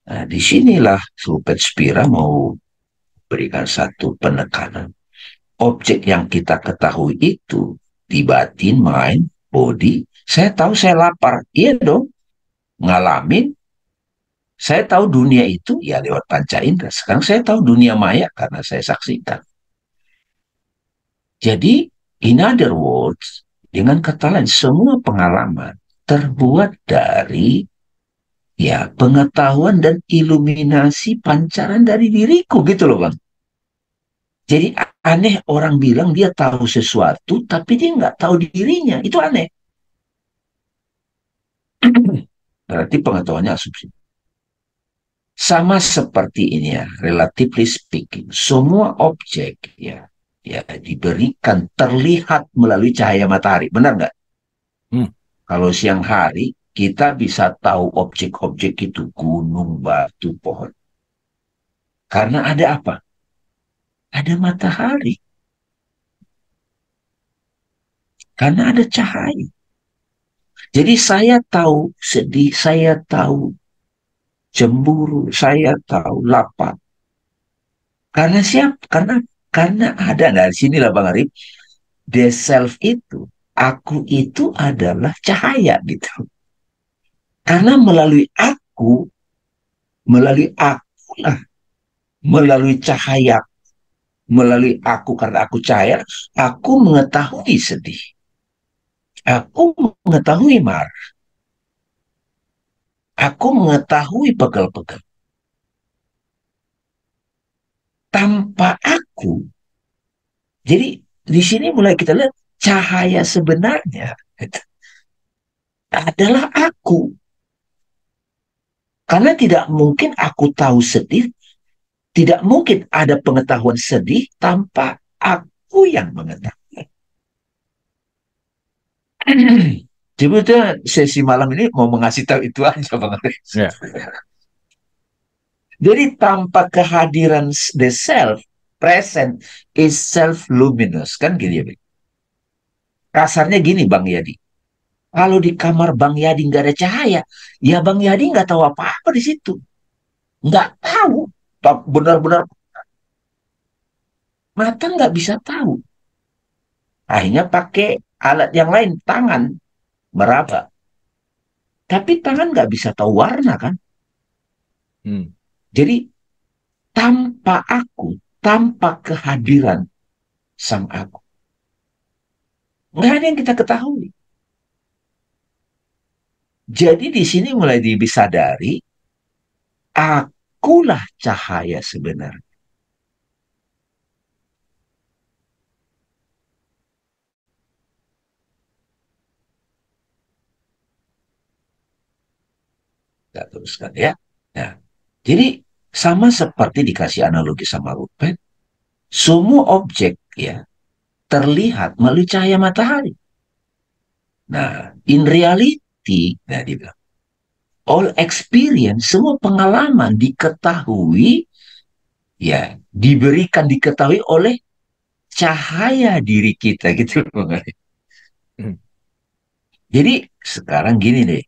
Nah, disinilah Sobat Spira mau berikan satu penekanan. Objek yang kita ketahui itu di batin, mind, body. Saya tahu saya lapar. Iya dong. Ngalamin. Saya tahu dunia itu ya lewat panca indera. Sekarang saya tahu dunia maya karena saya saksikan. Jadi, in other words, dengan kata lain, semua pengalaman terbuat dari ya pengetahuan dan iluminasi pancaran dari diriku gitu loh Bang. Jadi aneh orang bilang dia tahu sesuatu tapi dia nggak tahu dirinya. Itu aneh. Berarti pengetahuannya asumsi. Sama seperti ini ya, relatively speaking, semua objek ya diberikan terlihat melalui cahaya matahari. Benar nggak? Hmm. Kalau siang hari kita bisa tahu objek-objek itu gunung, batu, pohon. Karena ada apa? Ada matahari. Karena ada cahaya. Jadi saya tahu sedih, saya tahu cemburu, saya tahu lapar. Karena siapa? Karena ada. Nah, sinilah Bang Arif, the self itu, aku itu adalah cahaya gitu. Karena melalui aku lah, melalui cahaya, melalui aku karena aku cahaya, aku mengetahui sedih. Aku mengetahui marah. Aku mengetahui pegel-pegel. Tanpa aku, jadi di sini mulai kita lihat cahaya sebenarnya adalah aku. Karena tidak mungkin aku tahu sedih, tidak mungkin ada pengetahuan sedih tanpa aku yang mengetahui. Sebetulnya sesi malam ini mau mengasih tahu itu aja Bang Alex. Ya. Jadi tanpa kehadiran the self, present is self-luminous. Kan gini ya, kasarnya gini Bang Yadi. Kalau di kamar Bang Yadi nggak ada cahaya, ya Bang Yadi nggak tahu apa-apa di situ. Nggak tahu. Benar-benar mata nggak bisa tahu. Akhirnya pakai alat yang lain, tangan, meraba. Tapi tangan nggak bisa tahu warna kan. Jadi tanpa aku, tanpa kehadiran sang aku. Nggak ada yang kita ketahui. Jadi di sini mulai disadari, akulah cahaya sebenarnya. Kita teruskan ya. Nah, jadi sama seperti dikasih analogi sama Rupert, semua objek ya terlihat melalui cahaya matahari. Nah, in reality, nah dia bilang, all experience, semua pengalaman diketahui, ya, diketahui oleh cahaya diri kita gitu. Jadi sekarang gini deh.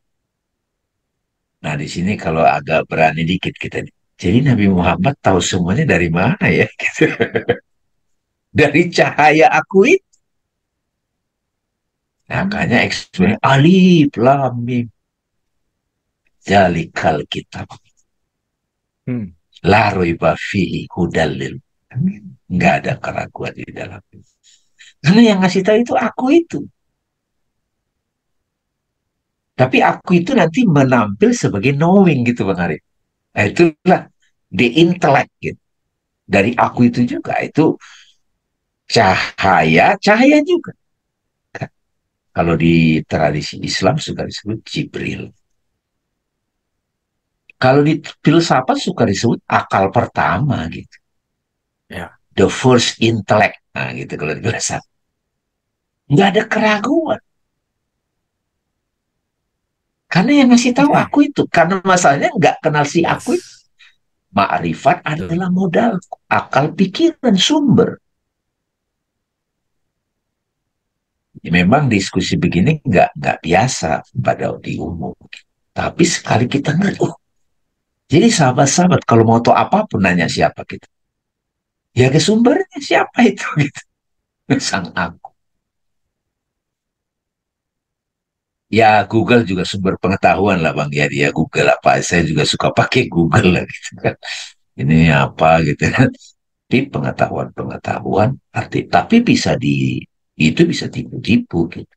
Nah, di sini kalau agak berani dikit kita. Jadi Nabi Muhammad tahu semuanya dari mana ya? Gitu. Dari cahaya aku itu. Nah, makanya ekspresi alif lam mim. Jalikal kitab. La raiba fihi hudallil. Nggak ada keraguan di dalam. Karena yang ngasih tahu itu aku itu. Tapi aku itu nanti menampil sebagai knowing gitu Bang Arif. Nah, itulah the intellect gitu. Dari aku itu juga itu cahaya juga. Kalau di tradisi Islam suka disebut Jibril. Kalau di filsafat suka disebut akal pertama gitu. Ya. The first intellect. Nah gitu kalau di filsafat. Nggak ada keraguan. Karena yang ngasih tahu aku itu. Karena masalahnya nggak kenal si aku itu. Yes. Ma'rifat adalah modal akal pikiran sumber. Ya, memang diskusi begini nggak biasa pada di umum. Tapi sekali kita ngerti, oh, jadi sahabat-sahabat kalau mau tahu apapun nanya siapa kita. Ya ke sumbernya siapa itu gitu. Sang aku. Ya Google juga sumber pengetahuan lah Bang ya, dia Google apa. Saya juga suka pakai Google lah gitu kan. Ini apa gitu kan. Tapi pengetahuan tapi itu bisa tipu-tipu gitu.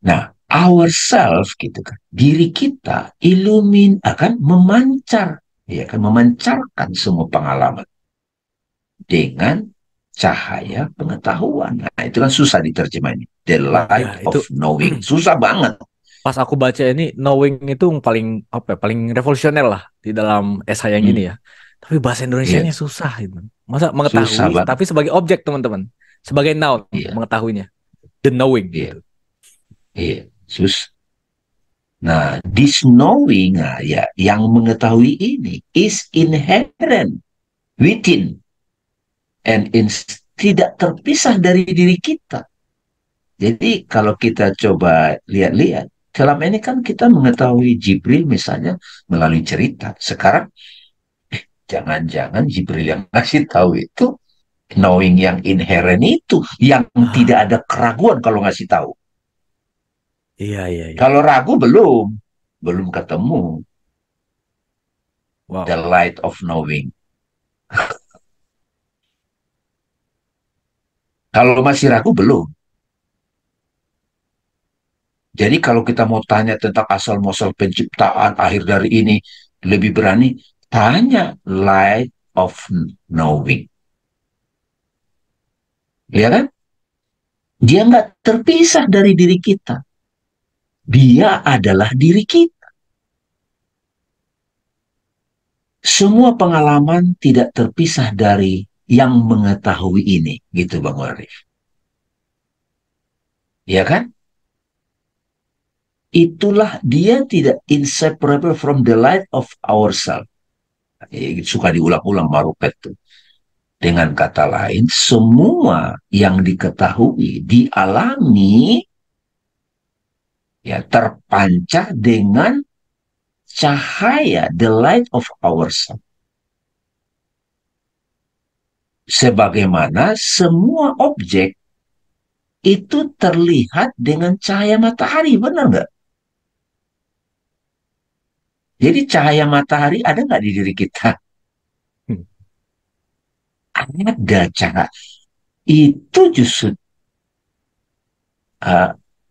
Nah, ourself gitu kan. Diri kita akan memancar, ya kan memancarkan semua pengalaman dengan cahaya pengetahuan. Nah, itu kan susah diterjemahnya. The light Ya, of itu knowing. Susah banget. pas aku baca ini knowing itu paling apa ya, paling revolusioner lah di dalam esai yang ini Hmm, ya. Tapi bahasa Indonesianya iya, susah itu. Masa susah mengetahui banget. tapi sebagai objek teman-teman, sebagai noun Iya, mengetahuinya, the knowing iya, gitu. iya, susah. Nah, this knowing, nah, ya, yang mengetahui ini is inherent within and tidak terpisah dari diri kita. Jadi kalau kita coba lihat-lihat, selama ini kan kita mengetahui Jibril misalnya melalui cerita. Sekarang jangan-jangan Jibril yang ngasih tahu itu knowing yang inherent itu, yang tidak Ah, ada keraguan kalau ngasih tahu. iya iya iya. Kalau ragu belum ketemu the Wow. light of knowing. Kalau masih ragu belum. Jadi kalau kita mau tanya tentang asal-muasal penciptaan akhir dari ini, lebih berani tanya light of knowing. Ya kan? Dia nggak terpisah dari diri kita. Dia adalah diri kita. Semua pengalaman tidak terpisah dari yang mengetahui ini. Gitu Bang Warif. Ya kan? Itulah dia tidak inseparable from the light of ourselves. Suka diulang-ulang Marupet tuh. Dengan kata lain, semua yang diketahui, dialami, ya terpancar dengan cahaya, the light of ourselves. Sebagaimana semua objek itu terlihat dengan cahaya matahari, benar nggak? Jadi cahaya matahari ada nggak di diri kita? Hmm. Ada cara. itu justru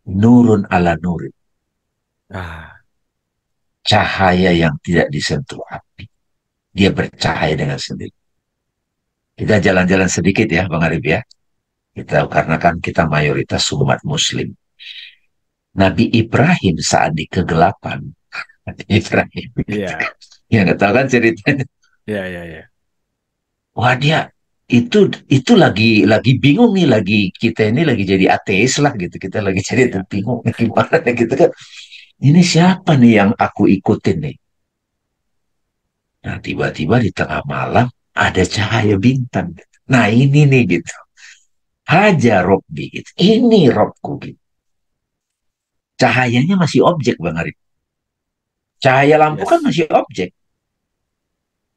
nurun ala nurin. Cahaya yang tidak disentuh api. Dia bercahaya dengan sendiri. Kita jalan-jalan sedikit ya, Bang Arif ya. Kita, karena kan kita mayoritas umat muslim. Nabi Ibrahim saat di kegelapan. Nabi Ibrahim. Iya. Ya, nggak tahu kan ceritanya. Iya, iya, iya. Wah, dia itu lagi bingung nih, kita ini lagi jadi ateis lah gitu. Kita lagi jadi bingung gimana gitu kan. Ini siapa nih yang aku ikutin nih? Nah, tiba-tiba di tengah malam ada cahaya bintang. Nah, ini nih gitu. Haja Robbi gitu. Ini Robku gitu. Cahayanya masih objek, Bang Arif. Cahaya lampu kan masih objek.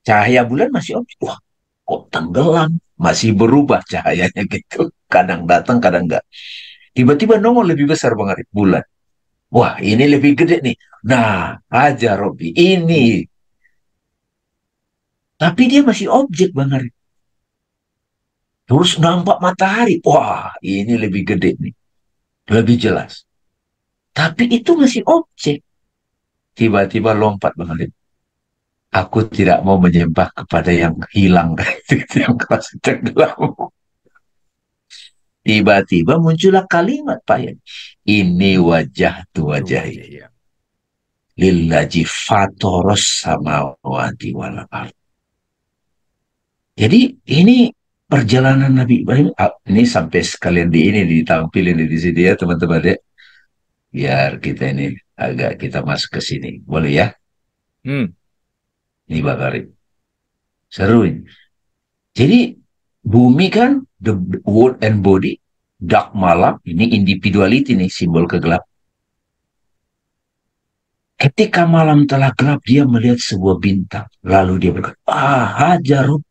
Cahaya bulan masih objek. Wah, kok tenggelam? Masih berubah cahayanya gitu. Kadang datang, kadang enggak. Tiba-tiba nongol lebih besar, Bang Arif, bulan. Wah, ini lebih gede nih. Nah, Haja Robbi. Ini. Tapi dia masih objek, Bang Arif. Terus nampak matahari. Wah, ini lebih gede nih. Lebih jelas. Tapi itu masih objek. Tiba-tiba lompat, Bang Arif. Aku tidak mau menyembah kepada yang hilang. Yang kelas tenggelam. Tiba-tiba muncullah kalimat, Pak. Ini wajah tu wajahi. Lillaji fatoros samawati wal ard. Jadi ini perjalanan Nabi Ibrahim. Ini sampai sekalian ditampilin di sini ya teman-teman ya. Biar kita ini agak kita masuk ke sini. Boleh ya? Ini Bakari. Seru ini. Jadi bumi kan the world and body, dark malam, ini individuality nih, simbol kegelap. Ketika malam telah gelap, dia melihat sebuah bintang. Lalu dia berkata, Hajarub,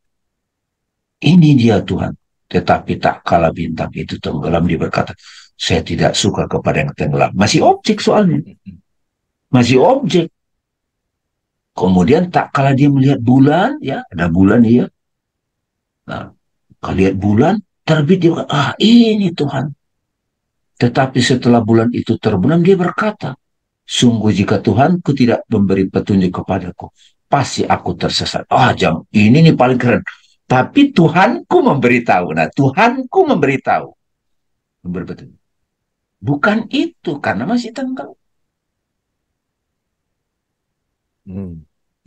ini dia Tuhan. Tetapi tak kala bintang itu tenggelam, dia berkata, saya tidak suka kepada yang tenggelam. Masih objek soalnya. Masih objek. Kemudian tak kala dia melihat bulan, ya ada bulan ya. Nah, kalau lihat bulan, terbit dia berkata, ini Tuhan. Tetapi setelah bulan itu terbenam, dia berkata, sungguh jika Tuhanku tidak memberi petunjuk kepadaku, pasti aku tersesat. Jangan, ini nih paling keren. Tapi Tuhanku memberitahu. Nah, Tuhanku memberitahu. Bukan itu, karena masih tenggelam.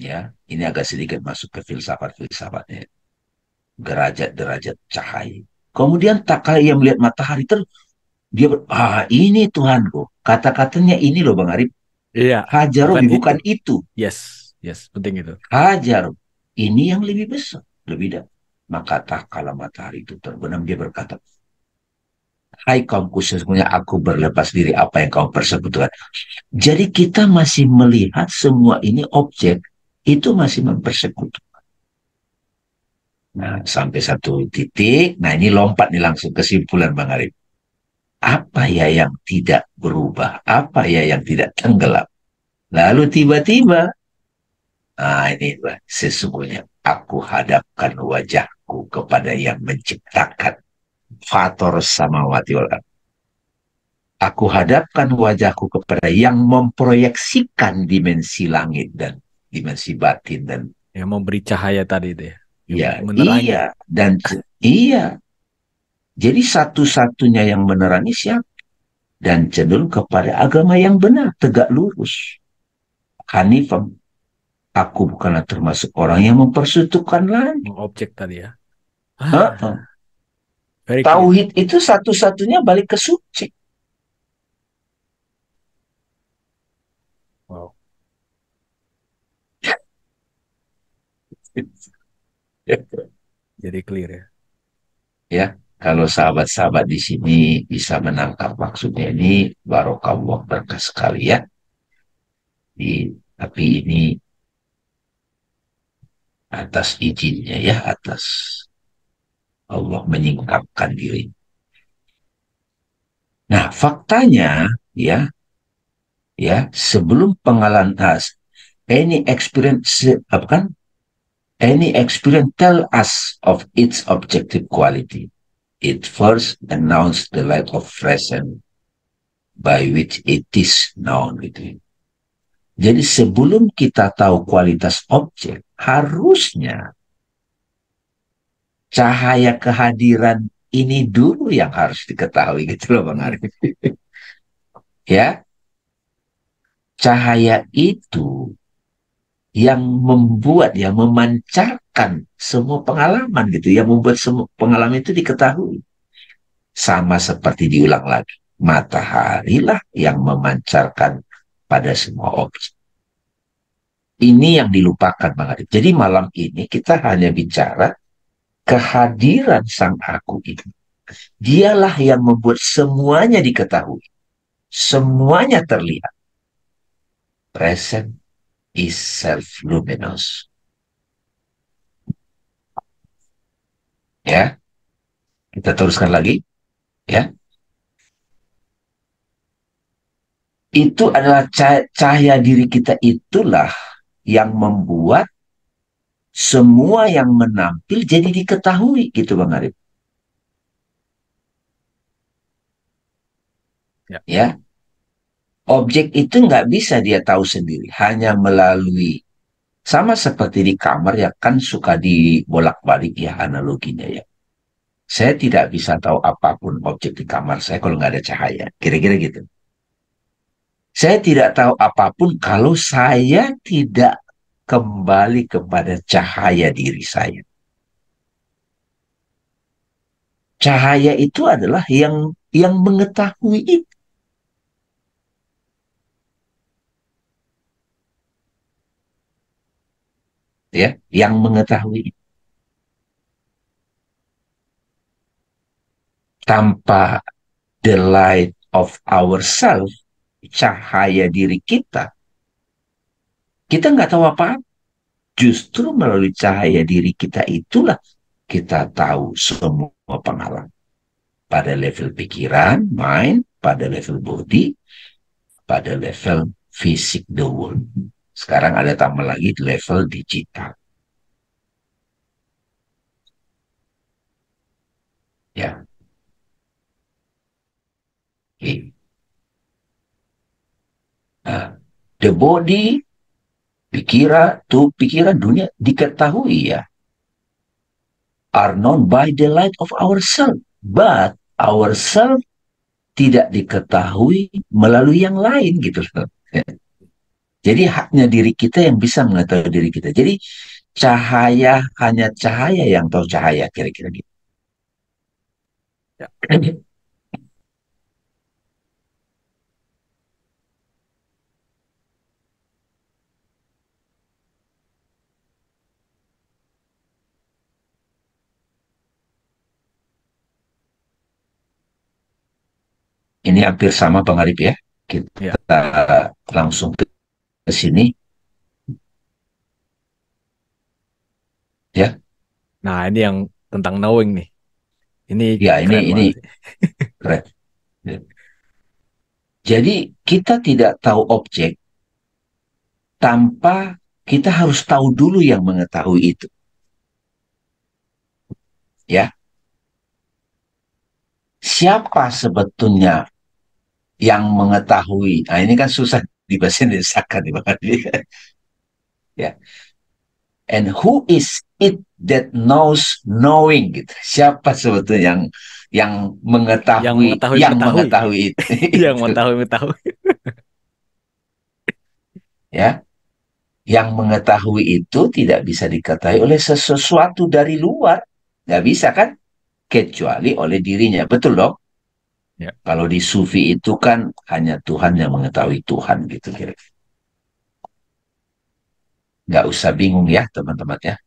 Ya, ini agak sedikit masuk ke filsafat-filsafatnya. Derajat-derajat cahaya. Kemudian tak kala ia melihat matahari dia ini Tuhanku. Kata-katanya ini loh Bang Arif. Iya. Hajarobi bukan itu. Yes, penting itu. Hajar, ini yang lebih besar, lebih dah. Maka tak kala matahari itu terbenam, dia berkata, hai kaumku, sesungguhnya aku berlepas diri apa yang kau persekutukan. Jadi kita masih melihat semua ini objek, itu masih mempersekutukan. Nah, sampai satu titik, nah ini lompat nih langsung kesimpulan Bang Arif. Apa ya yang tidak berubah? Apa ya yang tidak tenggelam? Lalu tiba-tiba, nah ini sesungguhnya aku hadapkan wajahku kepada yang menciptakan fator samawati wal ardh. Aku hadapkan wajahku kepada yang memproyeksikan dimensi langit dan dimensi batin dan yang memberi cahaya tadi itu ya. Ya, iya dan iya. Jadi satu-satunya yang menerangi siapa? Dan cenderung kepada agama yang benar, tegak lurus. Hanifah. Aku bukanlah termasuk orang yang mempersekutukan langit. Objek tadi ya. Tauhid itu satu-satunya balik ke suci. Wow. Jadi clear ya. Ya, kalau sahabat-sahabat di sini bisa menangkap maksudnya ini, barokallah, berkah sekali ya. Tapi ini atas izinnya ya, atas Allah menyingkapkan diri. Nah, faktanya ya sebelum pengalaman any experience apa kan? Any experience tell us of its objective quality. It first announced the light of present by which it is known. Gitu. Jadi sebelum kita tahu kualitas objek, harusnya cahaya kehadiran ini dulu yang harus diketahui gitu loh Bang Arif. Ya, cahaya itu yang membuat, yang memancarkan semua pengalaman gitu, yang membuat semua pengalaman itu diketahui. Sama seperti diulang lagi, matahari lah yang memancarkan pada semua objek. Ini yang dilupakan Bang Arif. Jadi malam ini kita hanya bicara kehadiran sang aku itu. Dialah yang membuat semuanya diketahui. Semuanya terlihat. Present is self-luminous. Ya, kita teruskan lagi. Ya, itu adalah cahaya diri kita itulah yang membuat semua yang menampil jadi diketahui gitu Bang Arif. Ya, objek itu nggak bisa dia tahu sendiri, hanya melalui, sama seperti di kamar ya kan suka dibolak-balik ya analoginya ya. Saya tidak bisa tahu apapun objek di kamar saya kalau nggak ada cahaya, kira-kira gitu. Saya tidak tahu apapun kalau saya tidak kembali kepada cahaya diri saya. Cahaya itu adalah yang mengetahui itu. Ya, yang mengetahui. Tanpa the light of ourselves, cahaya diri kita nggak tahu apa-apa. Justru melalui cahaya diri kita itulah kita tahu semua pengalaman. Pada level pikiran, mind, pada level body, pada level fisik the world. Sekarang ada tambah lagi level digital. Ya. Okay. Nah, the body, pikiran dunia diketahui ya, are known by the light of ourselves, but ourselves tidak diketahui melalui yang lain gitu loh. Jadi haknya diri kita yang bisa mengetahui diri kita. Jadi cahaya, hanya cahaya yang tahu cahaya, kira-kira gitu. Ya. Ini hampir sama Bang Arif ya. Kita langsung ke sini. Ya. Nah, ini yang tentang knowing nih. Ini ya, ini keren. Ya. Jadi kita tidak tahu objek tanpa kita harus tahu dulu yang mengetahui itu. Ya. Siapa sebetulnya yang mengetahui? Nah, ini kan susah dibahas di Bang Arif. Ya. And who is it that knows knowing gitu. Siapa sebetulnya yang mengetahui mengetahui itu. Yang mengetahui. Ya. Yang mengetahui itu tidak bisa diketahui oleh sesuatu dari luar. Nggak bisa kan? Kecuali oleh dirinya. Betul dong? Ya. Kalau di sufi itu kan hanya Tuhan yang mengetahui Tuhan gitu kira-kira. Nggak usah bingung ya teman-teman ya.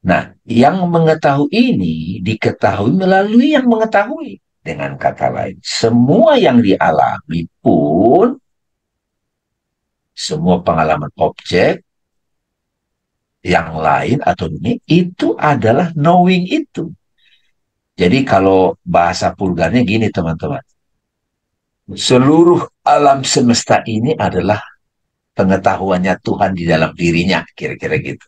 Nah, yang mengetahui ini diketahui melalui yang mengetahui. Dengan kata lain, semua yang dialami pun, semua pengalaman objek yang lain atau ini, itu adalah knowing itu. Jadi kalau bahasa vulgarnya gini teman-teman, seluruh alam semesta ini adalah pengetahuannya Tuhan di dalam dirinya, kira-kira gitu.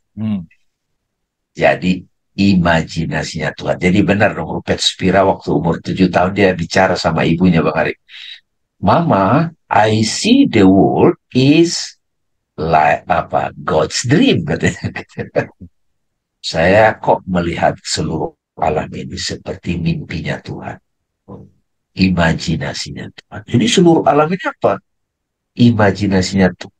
Jadi imajinasinya Tuhan. Jadi benar dong, Rupert Spira waktu umur 7 tahun dia bicara sama ibunya, Bang Arif. Mama, I see the world is like apa? God's dream, katanya. Saya kok melihat seluruh alam ini seperti mimpinya Tuhan. Imajinasinya Tuhan. Jadi seluruh alam ini apa? Imajinasinya Tuhan.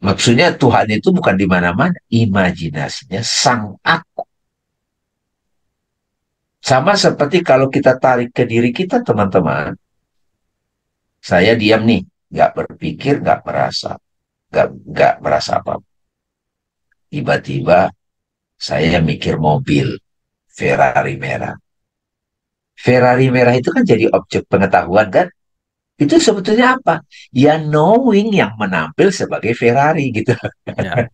Maksudnya Tuhan itu bukan di mana-mana. Imajinasinya sang aku. Sama seperti kalau kita tarik ke diri kita, teman-teman. Saya diam nih. Nggak berpikir, nggak merasa apa. Tiba-tiba saya mikir mobil. Ferrari merah. Ferrari merah itu kan jadi objek pengetahuan kan? Itu sebetulnya apa? Ya knowing yang menampil sebagai Ferrari gitu. Ya.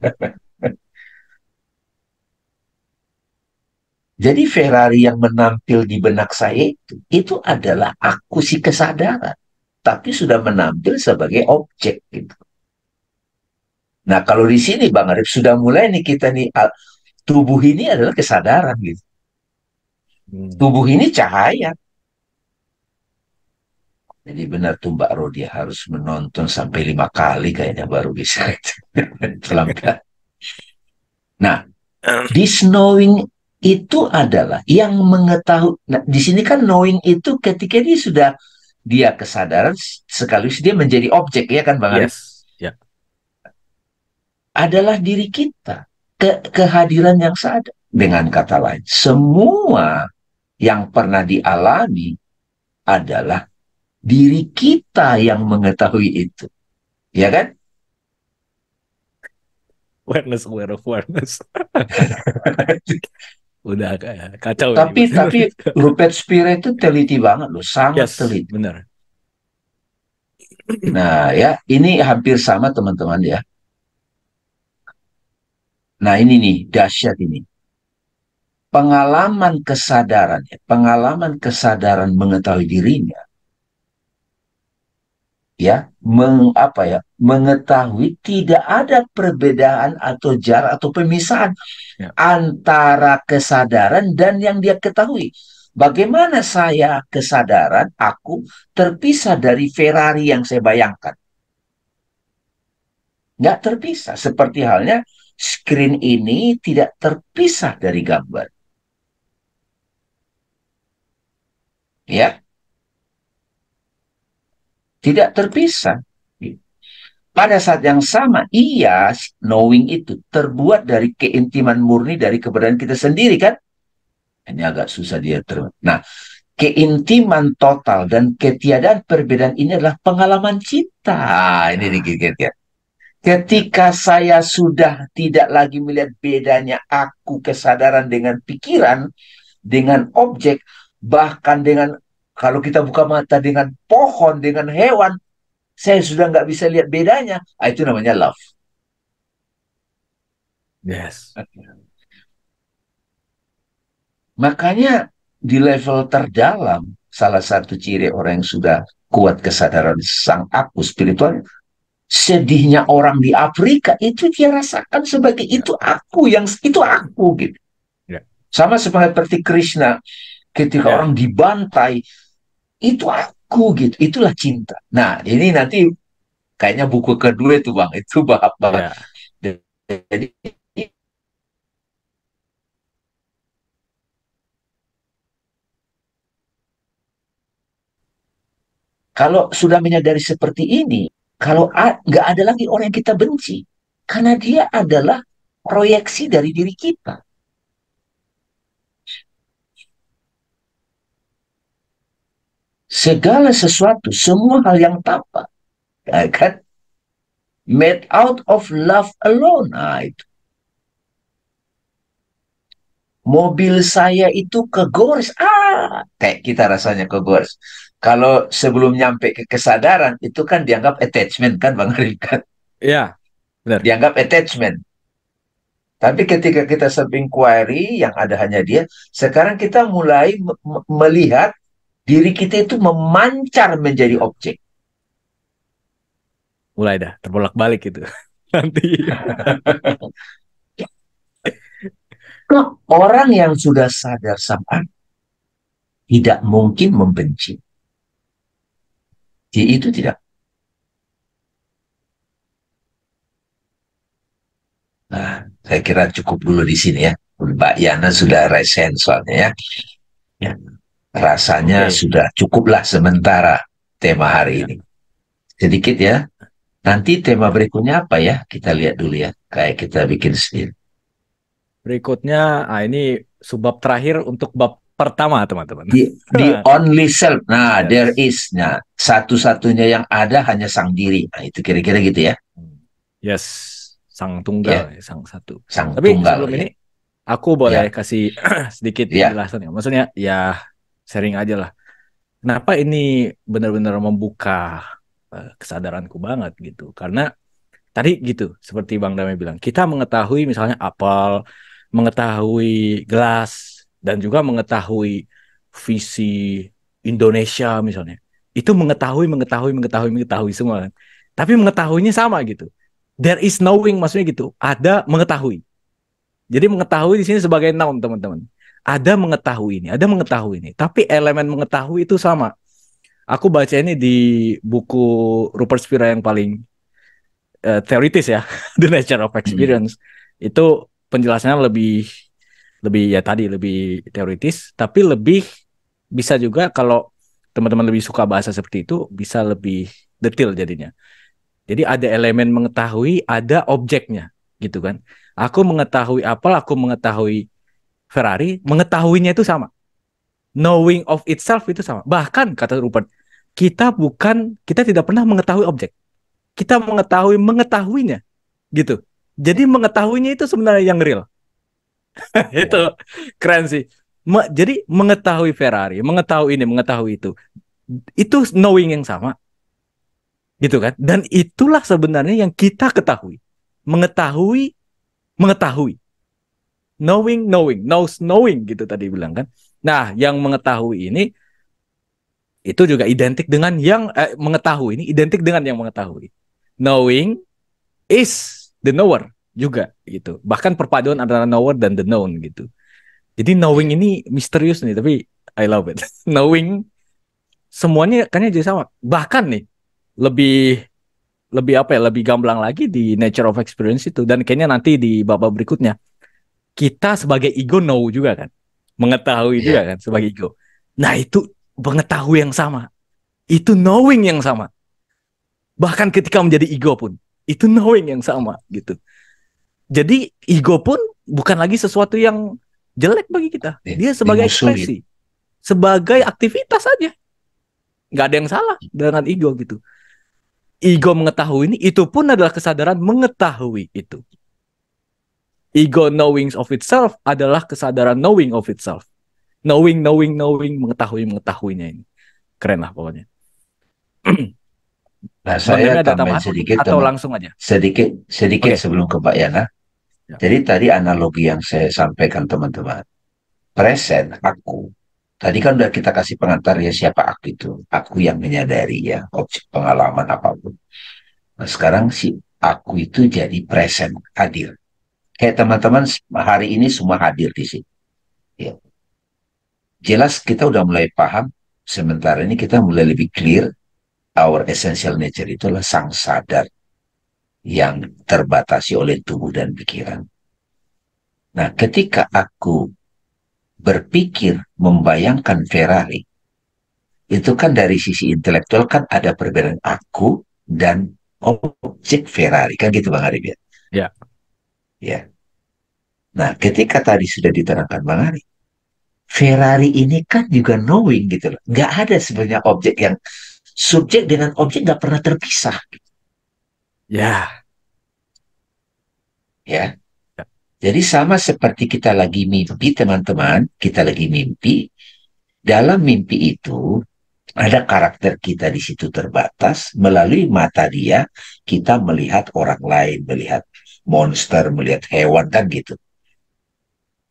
Jadi Ferrari yang menampil di benak saya itu adalah aku si kesadaran. Tapi sudah menampil sebagai objek gitu. Nah kalau di sini Bang Arif sudah mulai nih kita nih, tubuh ini adalah kesadaran gitu. Tubuh ini cahaya. Jadi benar tuh Mbak Rodi harus menonton sampai 5 kali kayaknya baru bisa. Pelan-pelan. Nah, this knowing itu adalah yang mengetahui. Nah, di sini kan knowing itu ketika dia sudah dia kesadaran sekaligus dia menjadi objek ya kan Bang Arif? Yes. Ya. Adalah diri kita. Kehadiran yang sadar. Dengan kata lain, semua yang pernah dialami adalah diri kita yang mengetahui itu. Ya kan? Awareness, aware of awareness. Udah kacau Tapi ini. Rupert Spira itu teliti banget loh, sangat Yes, teliti. benar. Nah ya, ini hampir sama teman-teman ya. Nah ini nih, dahsyat ini. Pengalaman kesadaran mengetahui dirinya, ya, mengetahui tidak ada perbedaan atau jarak atau pemisahan Ya. antara kesadaran dan yang dia ketahui. Bagaimana saya kesadaran, aku terpisah dari Ferrari yang saya bayangkan. Nggak terpisah. Seperti halnya screen ini tidak terpisah dari gambar. Ya, tidak terpisah. Pada saat yang sama, iya, knowing itu terbuat dari keintiman murni dari keberadaan kita sendiri kan? Ini agak susah dia terima. Nah, keintiman total dan ketiadaan perbedaan ini adalah pengalaman cinta. Ini dikit ya. Ketika saya sudah tidak lagi melihat bedanya aku kesadaran dengan pikiran, dengan objek, bahkan dengan kalau kita buka mata dengan pohon, dengan hewan, saya sudah nggak bisa lihat bedanya. Itu namanya love. Yes. Makanya di level terdalam, salah satu ciri orang yang sudah kuat kesadaran sang aku spiritual, sedihnya orang di Afrika itu dia rasakan sebagai itu aku, yang itu aku gitu. Ya. Sama seperti Krishna ketika orang dibantai, itu aku gitu, itulah cinta. Nah ini nanti kayaknya buku kedua itu Bang, itu bab. Ya. Jadi kalau sudah menyadari seperti ini, kalau nggak ada lagi orang yang kita benci, karena dia adalah proyeksi dari diri kita. Segala sesuatu, semua hal yang tampak, ya kan? Made out of love alone. Nah, itu. Mobil saya itu kegores. Kayak kita rasanya kegores. Kalau sebelum nyampe ke kesadaran, itu kan dianggap attachment kan Bang Arif kan? Ya, benar. Dianggap attachment. Tapi ketika kita self-inquiry, yang ada hanya dia, sekarang kita mulai melihat diri kita itu memancar menjadi objek. Mulai dah terbolak-balik itu. Nanti. Loh, orang yang sudah sadar sama tidak mungkin membenci. Jadi itu tidak. Nah, saya kira cukup dulu di sini ya. Mbak Yana sudah resen soalnya ya. Ya. Rasanya Oke. sudah cukuplah sementara tema hari Ya. ini. Sedikit ya. Nanti tema berikutnya apa ya? Kita lihat dulu ya. Kayak kita bikin sendiri. Berikutnya, ini subbab terakhir untuk bab pertama, teman-teman. The only self. Nah, there Yes. is. Nah, satu-satunya yang ada hanya sang diri. Nah, itu kira-kira gitu ya. Yes, sang tunggal, Ya, sang satu. sang Tapi tunggal sebelum ya. ini, aku boleh Ya, kasih sedikit ya. penjelasan ya. Maksudnya, ya sharing aja lah. Kenapa ini benar-benar membuka kesadaranku banget gitu. Karena tadi gitu, seperti Bang Dame bilang, kita mengetahui misalnya apel, mengetahui gelas, dan juga mengetahui visi Indonesia misalnya. Itu mengetahui semua kan. Tapi mengetahuinya sama gitu. There is knowing, maksudnya gitu. Ada mengetahui. Jadi mengetahui di sini sebagai noun, teman-teman. Ada mengetahui ini, ada mengetahui ini. Tapi elemen mengetahui itu sama. Aku baca ini di buku Rupert Spira yang paling teoritis ya, The Nature of Hmm. Experience. Itu penjelasannya lebih lebih ya tadi lebih teoritis, tapi lebih bisa juga kalau teman-teman lebih suka bahasa seperti itu bisa lebih detail jadinya. Jadi ada elemen mengetahui, ada objeknya, gitu kan. Aku mengetahui Apple, aku mengetahui Ferrari, mengetahuinya itu sama. Knowing of itself itu sama. Bahkan kata Rupert, kita tidak pernah mengetahui objek. Kita mengetahuinya, gitu. Jadi mengetahuinya itu sebenarnya yang real. Itu Ya. keren sih. Jadi mengetahui Ferrari, mengetahui ini, mengetahui itu knowing yang sama, gitu kan? Dan itulah sebenarnya yang kita ketahui. Mengetahui, mengetahui. Knows knowing gitu tadi bilang kan. Nah, yang mengetahui ini itu juga identik dengan yang mengetahui ini identik dengan yang mengetahui. Knowing is the knower juga gitu. Bahkan perpaduan antara knower dan the known gitu. Jadi knowing Ya. ini misterius nih, tapi I love it. Knowing semuanya kayaknya jadi sama. Bahkan nih lebih lebih apa ya? Lebih gamblang lagi di nature of experience itu dan kayaknya nanti di babak berikutnya kita sebagai ego know juga kan. Mengetahui juga Ya. kan sebagai ego. Nah, itu mengetahui yang sama. Itu knowing yang sama. Bahkan ketika menjadi ego pun itu knowing yang sama gitu. Jadi ego pun bukan lagi sesuatu yang jelek bagi kita. Ya. Dia sebagai Dimusuhin. ekspresi, sebagai aktivitas saja. Nggak ada yang salah dengan ego gitu. Ego mengetahui ini, itu pun adalah kesadaran mengetahui itu. Ego knowing of itself adalah kesadaran knowing of itself. Knowing, mengetahuinya ini. Keren lah pokoknya. Nah, Bang saya Demi ada tambahin tambahan mungkin? sedikit, Atau teman. langsung aja? Sedikit, sedikit Oke. sebelum ke Mbak Yana. Ya. Jadi tadi analogi yang saya sampaikan teman-teman. Present, aku. Tadi kan udah kita kasih pengantar ya siapa aku itu. Aku yang menyadari ya, objek pengalaman apapun. Nah, sekarang si aku itu jadi present, hadir. Kayak teman-teman hari ini semua hadir di sini. Ya. Jelas kita udah mulai paham, sementara ini kita mulai lebih clear, our essential nature itulah sang sadar yang terbatasi oleh tubuh dan pikiran. Nah, ketika aku berpikir membayangkan Ferrari, itu kan dari sisi intelektual kan ada perbedaan aku dan objek Ferrari, kan gitu Bang Arif ya? Ya. Ya. Nah, ketika tadi sudah diterangkan Bang Arif, Ferrari ini kan juga knowing gitu loh. Nggak ada sebenarnya objek yang subjek dengan objek nggak pernah terpisah. Ya. Ya. Ya. Jadi sama seperti kita lagi mimpi teman-teman, kita lagi mimpi, dalam mimpi itu ada karakter kita di situ terbatas, melalui mata dia kita melihat orang lain, melihat monster, melihat hewan kan gitu.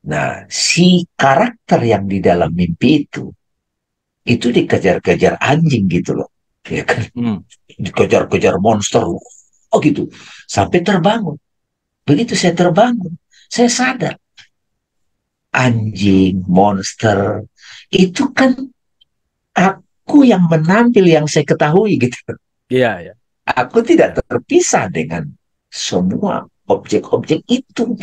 Nah, si karakter yang di dalam mimpi itu dikejar-kejar anjing gitu loh. Ya kan? Hmm. Dikejar-kejar monster. Oh gitu. Sampai terbangun. Begitu saya terbangun, saya sadar. anjing, monster, itu kan aku yang menampil yang saya ketahui gitu. Iya, iya. Aku tidak Ya. terpisah dengan semua objek-objek itu.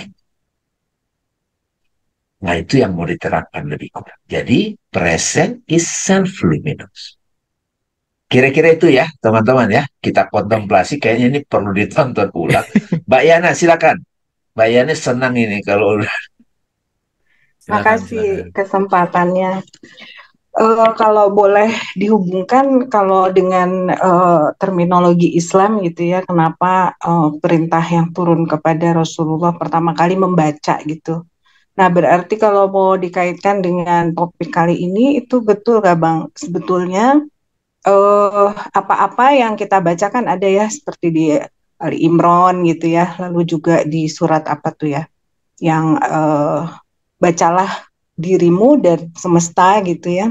Nah, itu yang mau diterapkan lebih kurang. Jadi, present is self-luminous. Kira-kira itu ya, teman-teman ya. Kita Oke. kontemplasi, kayaknya ini perlu ditonton ulang. Mbak Yana, silakan. Mbak Yana senang ini kalau udah. Silakan, Makasih silakan. kesempatannya. Kalau boleh dihubungkan kalau dengan terminologi Islam gitu ya, kenapa perintah yang turun kepada Rasulullah pertama kali membaca gitu. Nah, berarti kalau mau dikaitkan dengan topik kali ini itu betul gak Bang? Sebetulnya apa-apa yang kita bacakan ada ya seperti di Ali Imran gitu ya, lalu juga di surat apa tuh ya, yang bacalah dirimu dan semesta gitu ya.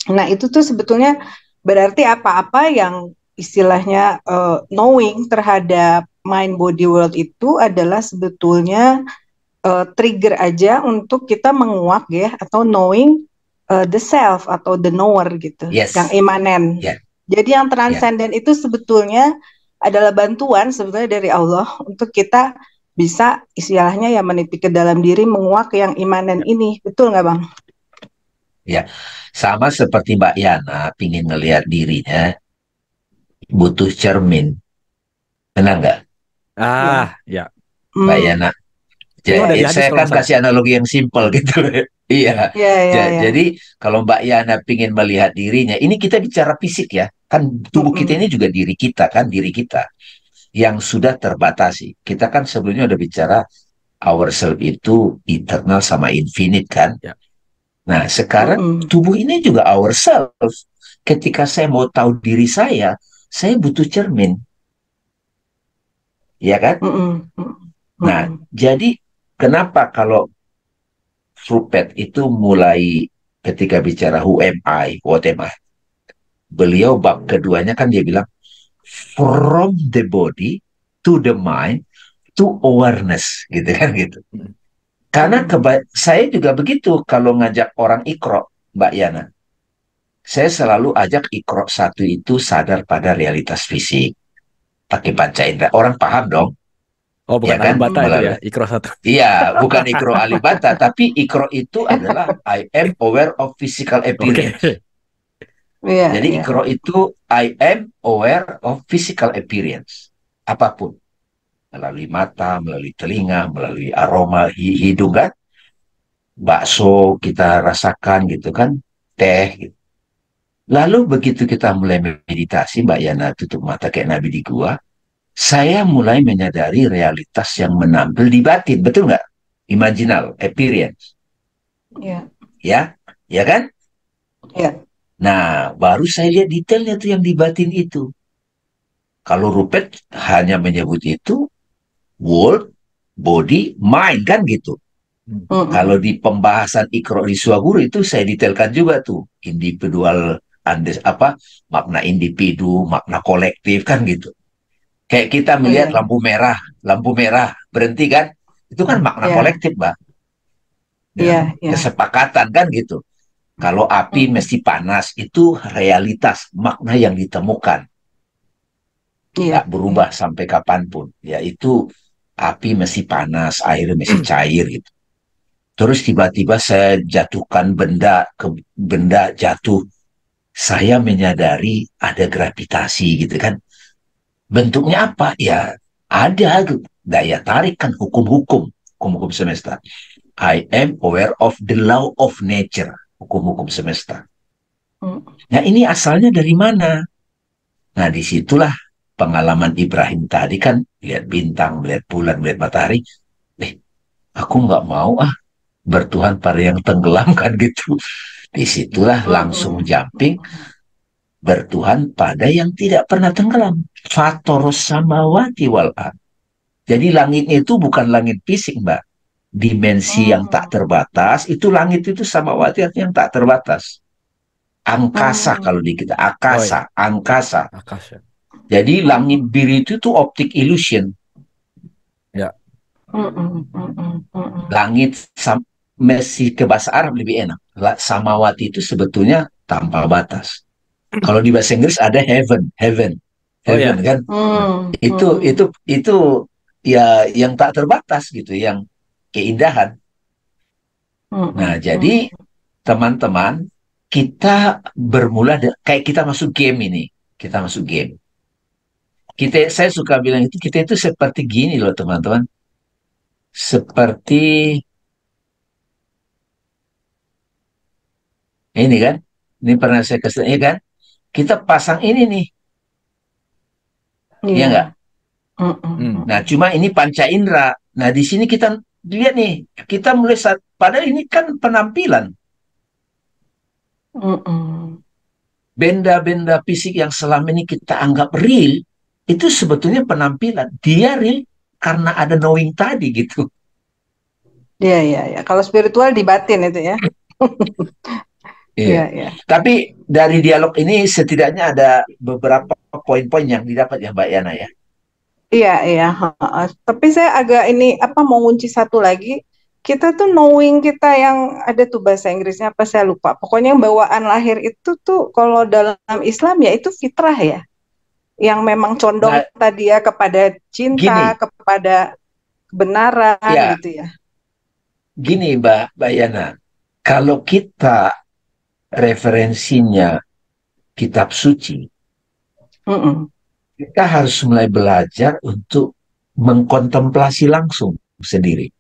Nah, itu tuh sebetulnya berarti apa-apa yang istilahnya knowing terhadap mind body world itu adalah sebetulnya trigger aja untuk kita menguak ya, atau knowing the self atau the knower gitu, yang Yes. imanen. Ya. Jadi yang Ya. transenden itu sebetulnya adalah bantuan sebetulnya dari Allah untuk kita bisa istilahnya ya meniti ke dalam diri, menguak yang imanen ini. Betul nggak Bang? Ya. Sama seperti Mbak Yana, pingin ngelihat dirinya, butuh cermin. Benar nggak, Ya. Ya. Mbak Hmm. Yana? Itu Ya. dari hadis Saya kalau kan nggak salah. kasih analogi yang simpel gitu. Iya. Ya, ya, ya. Jadi kalau Mbak Yana pingin melihat dirinya, ini kita bicara fisik ya. Kan tubuh kita ini juga diri kita kan, diri kita yang sudah terbatasi. Kita kan sebelumnya udah bicara ourself itu eternal sama infinite kan. Ya. Nah, sekarang tubuh ini juga ourself. Ketika saya mau tahu diri saya butuh cermin. Ya kan? Nah, jadi kenapa kalau Rupert itu mulai ketika bicara who am I, what am I, beliau bab keduanya kan dia bilang from the body to the mind to awareness, gitu kan gitu. Karena saya juga begitu kalau ngajak orang ikro, Mbak Yana. Saya selalu ajak ikro satu itu sadar pada realitas fisik, pakai panca indera. Orang paham dong, Oh, bukan ya kan? alibata itu ya, Melalui. ikro satu. Iya, bukan ikro alibata, tapi ikro itu adalah I am aware of physical appearance. Oke. Jadi ikro itu I am aware of physical appearance. Apapun. Melalui mata, melalui telinga, melalui aroma hidung kan. Bakso kita rasakan gitu kan. Teh gitu. Lalu begitu kita mulai meditasi, Mbak Yana tutup mata kayak Nabi di gua, saya mulai menyadari realitas yang menampil di batin. Betul nggak? Imaginal, appearance. Ya. Ya, ya kan? Ya. Nah, baru saya lihat detailnya tuh yang di batin itu. Kalau Rupert hanya menyebut itu world, body, mind kan gitu. Kalau di pembahasan Iqra di Suaguru itu saya detailkan juga tuh individual makna individu, makna kolektif kan gitu. Kayak kita melihat lampu merah berhenti kan, itu kan makna kolektif, Mbak. Kesepakatan kan gitu. Kalau api mesti panas, itu realitas, makna yang ditemukan. Nggak berubah sampai kapanpun. Yaitu api mesti panas, air mesti cair gitu. Terus tiba-tiba saya jatuhkan benda, ke benda jatuh. Saya menyadari ada gravitasi gitu kan. Bentuknya apa? Ya ada daya tarik kan, hukum-hukum semesta. I am aware of the law of nature, hukum-hukum semesta. Nah ini asalnya dari mana? Nah disitulah pengalaman Ibrahim tadi kan, lihat bintang, melihat bulan, melihat matahari. Aku nggak mau bertuhan pada yang tenggelam kan gitu. Disitulah langsung jumping, bertuhan pada yang tidak pernah tenggelam. Fatorus samawati wal ard. Jadi langitnya itu bukan langit fisik, Mbak. Dimensi yang tak terbatas, itu langit itu samawati artinya yang tak terbatas. Angkasa kalau di kita, akasa, angkasa. Jadi langit biru itu tuh optic illusion. Ya. Langit masih ke bahasa Arab lebih enak. Samawati itu sebetulnya tanpa batas. Kalau di bahasa Inggris ada heaven, heaven, Oh ya. heaven kan. Nah, itu ya yang tak terbatas gitu, yang keindahan. Nah, jadi teman-teman, kita bermula kayak kita masuk game ini. Kita masuk game. Saya suka bilang kita itu seperti gini loh teman-teman. Seperti ini kan. Ini pernah saya kasih ya kan. Kita pasang ini nih. Iya nggak? Nah, cuma ini panca indera. Nah, di sini kita lihat nih, kita mulai padahal ini kan penampilan. Benda-benda fisik yang selama ini kita anggap real, itu sebetulnya penampilan. Dia real karena ada knowing tadi gitu. Iya, iya, ya. Kalau spiritual di batin itu ya. Iya, iya. Tapi dari dialog ini setidaknya ada beberapa poin-poin yang didapat ya Mbak Yana ya. Iya, iya. Tapi saya agak ini mau ngunci satu lagi. Kita tuh knowing kita yang ada tuh bahasa Inggrisnya apa saya lupa. Pokoknya bawaan lahir itu tuh kalau dalam Islam ya itu fitrah ya. Yang memang condong tadi ya kepada cinta, kepada kebenaran gitu ya. Gini Mbak Yana, kalau kita referensinya kitab suci, kita harus mulai belajar untuk mengkontemplasi langsung sendiri.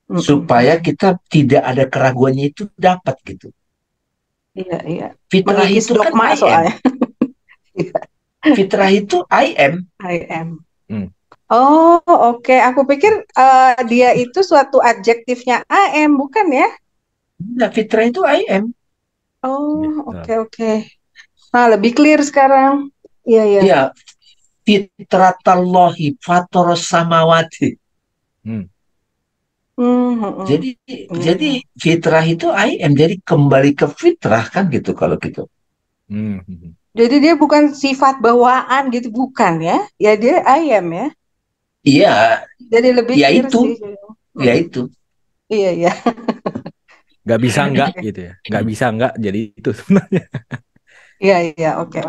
Supaya kita tidak ada keraguannya itu dapat gitu. Iya, iya. Fitrah itu kan I am. Fitrah itu I am. I am. Oh, oke. Aku pikir dia itu suatu adjektifnya I am, bukan ya? Nah, fitrah itu I am. Oh, oke. Nah, lebih clear sekarang. Iya, iya. Iya. Fitratallahi fatoros samawati. Jadi fitrah itu I am. Jadi kembali ke fitrah kan gitu kalau gitu. Jadi dia bukan sifat bawaan gitu, bukan ya? Ya dia I am ya? Iya. Jadi lebih clear sih. Ya itu. Iya, iya. Gak bisa enggak gitu ya. Gak bisa enggak jadi itu sebenarnya. Iya, iya. Oke.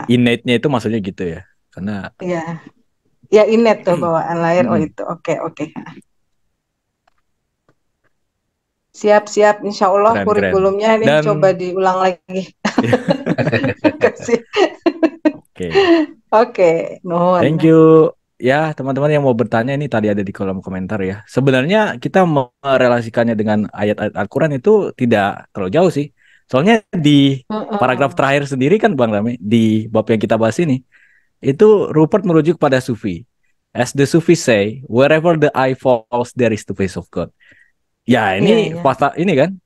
Innate-nya itu maksudnya gitu ya. Karena iya. Ya innate tuh bawaan lahir. Oh itu. Oke. Siap. Insya Allah kurikulumnya ini coba diulang lagi. Oke. Thank you. Ya, teman-teman yang mau bertanya ini tadi ada di kolom komentar ya. Sebenarnya kita merelasikannya dengan ayat-ayat Al-Quran itu tidak terlalu jauh sih. Soalnya di paragraf terakhir sendiri kan Bang Rami, di bab yang kita bahas ini, itu Rupert merujuk pada Sufi. As the Sufi say, wherever the eye falls, there is the face of God. Ya, ini fakta ini kan.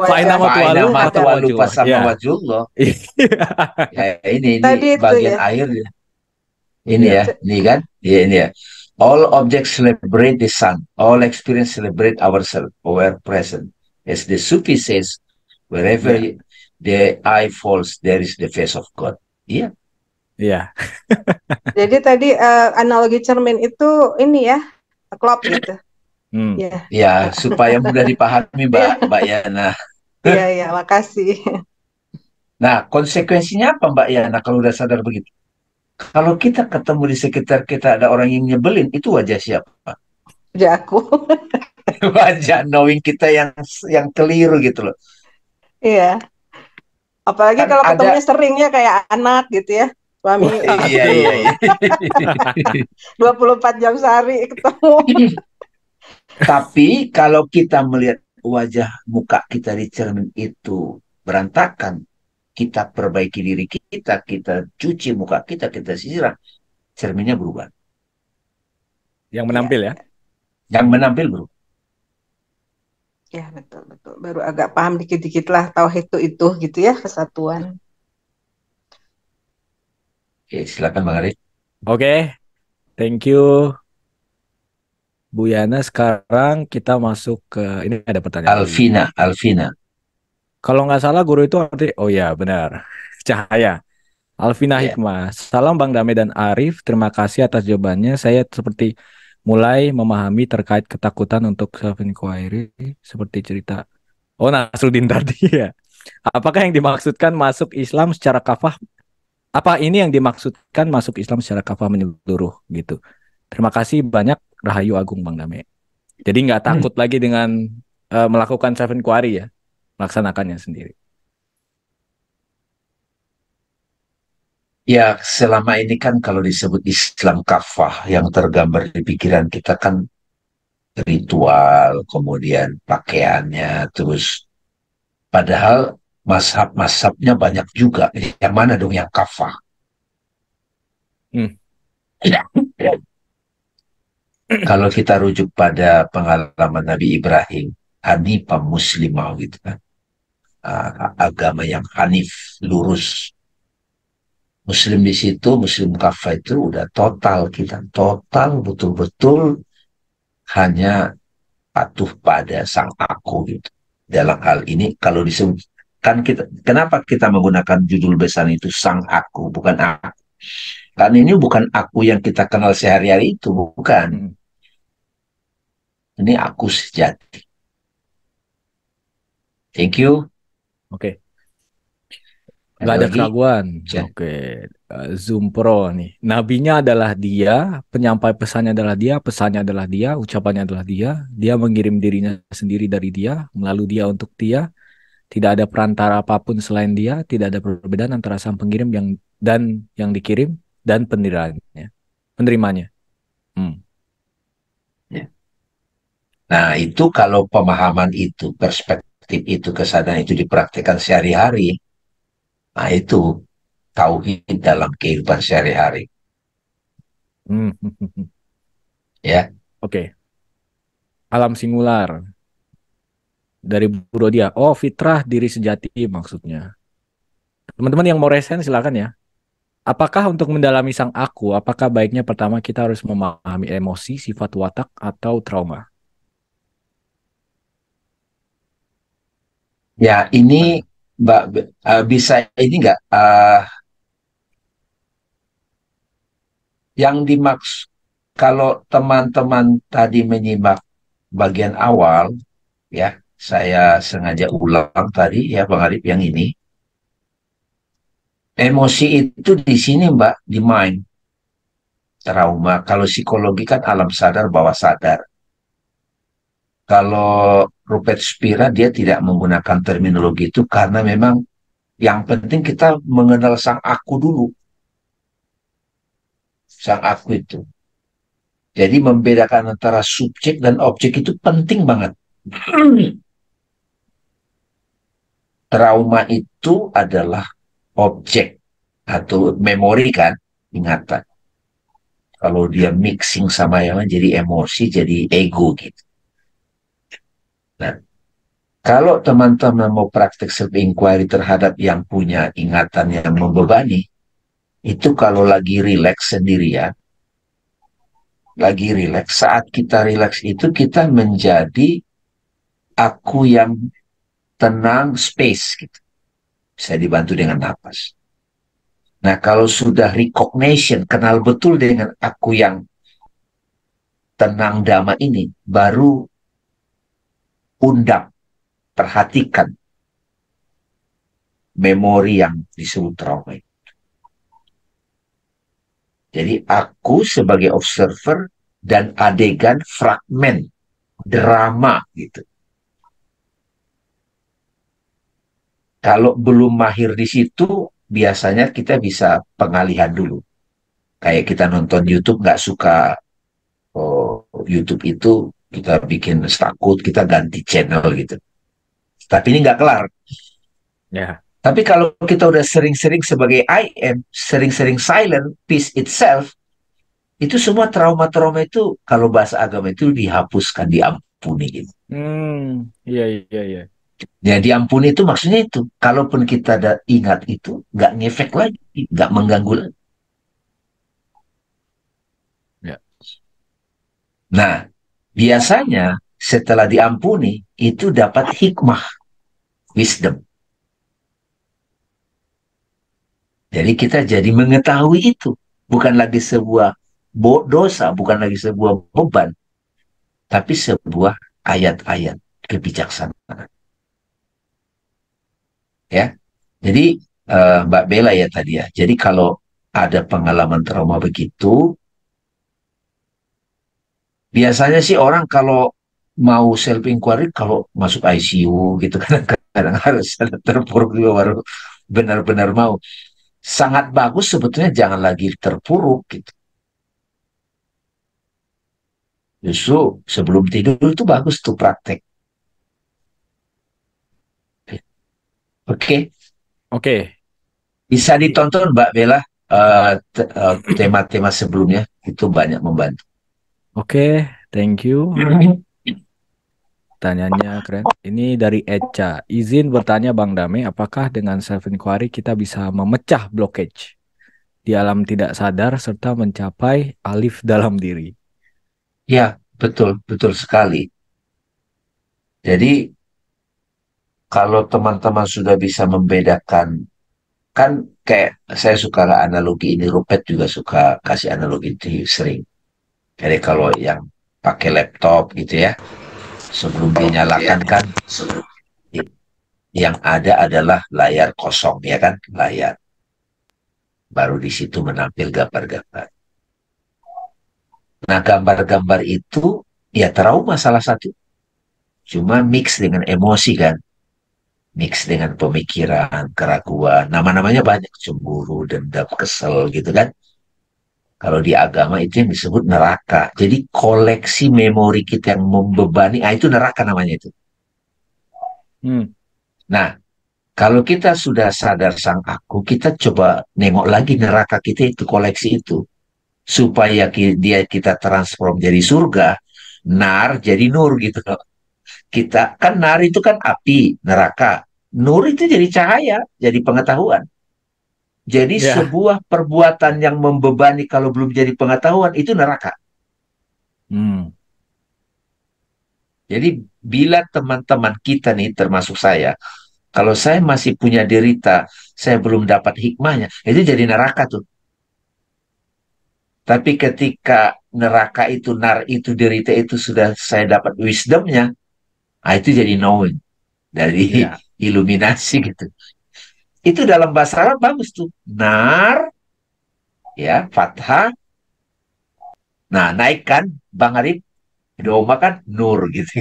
Fa'inama tuwalu fasama wajhullah. Ya, ini bagian akhir. Ini ya, ini kan? Ya, ini ya. All objects celebrate the sun. All experience celebrate ourselves, our present. As the Sufi says, wherever the eye falls, there is the face of God. Iya. Iya. Jadi tadi analogi cermin itu ini ya, klop gitu. Ya, supaya mudah dipahami Mbak Yana. Iya, makasih. Nah, konsekuensinya apa Mbak Yana kalau udah sadar begitu? Kalau kita ketemu di sekitar kita ada orang yang nyebelin, itu wajah siapa? Wajah aku. Wajah knowing kita yang keliru gitu loh. Iya. Apalagi kan kalau ketemunya seringnya kayak anak gitu ya. Suami. Iya. 24 jam sehari ketemu. Tapi kalau kita melihat wajah muka kita di cermin itu berantakan, kita perbaiki diri kita cuci muka kita sisir, cerminnya berubah. Yang menampil ya? Yang menampil berubah. Ya, betul. Baru agak paham dikit-dikit lah tauhid itu gitu ya, kesatuan. Oke, silakan Bang Arif. Oke, thank you Bu Yana. Sekarang kita masuk ke ini ada pertanyaan. Alvina. Kalau nggak salah guru itu arti, oh ya benar, Cahaya. Alvina Hikmah. Salam Bang Dame dan Arif. Terima kasih atas jawabannya. Saya seperti mulai memahami terkait ketakutan untuk self-inquiry seperti cerita. Oh, Nasruddin tadi ya. Apakah yang dimaksudkan masuk Islam secara kafah? Apa ini yang dimaksudkan masuk Islam secara kafah menyeluruh gitu? Terima kasih banyak, Rahayu Agung Bang Dame. Jadi nggak takut lagi dengan melakukan self-inquiry ya, melaksanakannya sendiri. Ya, selama ini kan kalau disebut Islam kafah, yang tergambar di pikiran kita kan ritual, kemudian pakaiannya, terus padahal mazhab-mazhabnya banyak juga. Yang mana dong yang kafah? Hmm. Kalau kita rujuk pada pengalaman Nabi Ibrahim, Hanifah Muslimah gitu kan. Agama yang hanif, lurus. Muslim di situ, Muslim kafah itu udah total kita. Total betul-betul hanya patuh pada sang aku gitu. Dalam hal ini kalau disebut kan kita, kenapa kita menggunakan judul besar itu sang aku, bukan aku? Karena ini bukan aku yang kita kenal sehari-hari itu, bukan. Ini aku sejati. Thank you. Oke. Ada Gak ada lagi? keraguan. Ya. Oke. Zoom Pro nih. Nabinya adalah dia, penyampai pesannya adalah dia, pesannya adalah dia, ucapannya adalah dia mengirim dirinya sendiri dari dia, melalui dia untuk dia. Tidak ada perantara apapun selain dia, tidak ada perbedaan antara sang pengirim dan yang dikirim dan penerimanya. Ya. Nah, itu kalau pemahaman itu, perspektif itu, kesadaran itu dipraktikkan sehari-hari, nah itu tauhid dalam kehidupan sehari-hari. Ya. Oke. Alam singular dari Bu Rodia. Oh, fitrah diri sejati maksudnya. Teman-teman yang mau resen silakan ya. Apakah untuk mendalami sang aku, apakah baiknya pertama kita harus memahami emosi, sifat watak, atau trauma? Ya, ini Mbak, bisa ini nggak? Yang dimaksud, kalau teman-teman tadi menyimak bagian awal, ya, saya sengaja ulang tadi ya Bang Arif yang ini. Emosi itu di sini Mbak, di mind. Trauma, kalau psikologi kan alam sadar, bawah sadar. Kalau Rupert Spira dia tidak menggunakan terminologi itu karena memang yang penting kita mengenal sang aku dulu. Sang aku itu. Jadi membedakan antara subjek dan objek itu penting banget. Trauma itu adalah objek atau memori kan, ingatan. Kalau dia mixing sama yang lain jadi emosi, jadi ego gitu. Nah, kalau teman-teman mau praktek self-inquiry terhadap yang punya ingatan yang membebani, itu kalau lagi rileks sendirian, lagi rileks, saat kita rileks itu kita menjadi aku yang tenang, space gitu. Bisa dibantu dengan napas. Nah, kalau sudah recognition, kenal betul dengan aku yang tenang damai ini, baru undang, perhatikan memori yang disebut trauma. Jadi aku sebagai observer dan adegan fragmen drama gitu. Kalau belum mahir di situ, biasanya kita bisa pengalihan dulu. Kayak kita nonton YouTube nggak suka YouTube itu, kita bikin takut, kita ganti channel gitu. Tapi ini nggak kelar. Ya. Tapi kalau kita udah sering-sering sebagai I am, sering-sering silent, peace itself, itu semua trauma-trauma itu kalau bahasa agama itu dihapuskan, diampuni gitu. Iya, iya, iya. Ya diampuni itu maksudnya itu. Kalaupun kita ada ingat itu, nggak ngefek lagi, nggak mengganggu lagi. Ya. Nah, biasanya setelah diampuni, itu dapat hikmah, wisdom. Jadi kita jadi mengetahui itu. Bukan lagi sebuah dosa bukan lagi sebuah beban, tapi sebuah ayat-ayat kebijaksanaan. Ya, jadi Mbak Bella ya tadi ya. Jadi kalau ada pengalaman trauma begitu, biasanya sih orang kalau mau self inquiry kalau masuk ICU gitu kan kadang harus ada terpuruk juga baru benar-benar mau. Sangat bagus sebetulnya jangan lagi terpuruk gitu. Justru sebelum tidur itu bagus tuh praktek. Oke, Oke, bisa ditonton Mbak Bella tema-tema sebelumnya itu banyak membantu. oke, thank you. Tanyanya keren. Ini dari Eca. Izin bertanya Bang Dame, apakah dengan self inquiry kita bisa memecah blockage di alam tidak sadar serta mencapai alif dalam diri? Ya, betul, betul sekali. Jadi kalau teman-teman sudah bisa membedakan, kan kayak saya suka analogi ini, Rupet juga suka kasih analogi itu sering. Jadi kalau yang pakai laptop gitu ya, sebelum dinyalakan kan, yang ada adalah layar kosong ya kan, layar. Baru di situ menampil gambar-gambar. Nah, gambar-gambar itu ya trauma salah satu. Cuma mix dengan emosi kan. Mix dengan pemikiran, keraguan. Nama-namanya banyak. Cemburu, dendam, kesel gitu kan. Kalau di agama itu yang disebut neraka. Jadi koleksi memori kita yang membebani, itu neraka namanya itu. Nah, kalau kita sudah sadar sang aku, kita coba nengok lagi neraka kita itu, koleksi itu. Supaya dia kita transform jadi surga, nar jadi nur gitu loh. Kita kan nar itu kan api, neraka. Nur itu jadi cahaya, jadi pengetahuan. Jadi sebuah perbuatan yang membebani kalau belum jadi pengetahuan itu neraka. Jadi bila teman-teman kita nih termasuk saya, kalau saya masih punya derita, saya belum dapat hikmahnya, itu jadi neraka tuh. Tapi ketika neraka itu, nar itu, derita itu sudah saya dapat wisdomnya, itu jadi knowing. Dari iluminasi gitu. Itu dalam bahasa Arab bagus tuh. Nar, ya, fathah. Nah, naikkan, Bang Arif, doma kan nur gitu.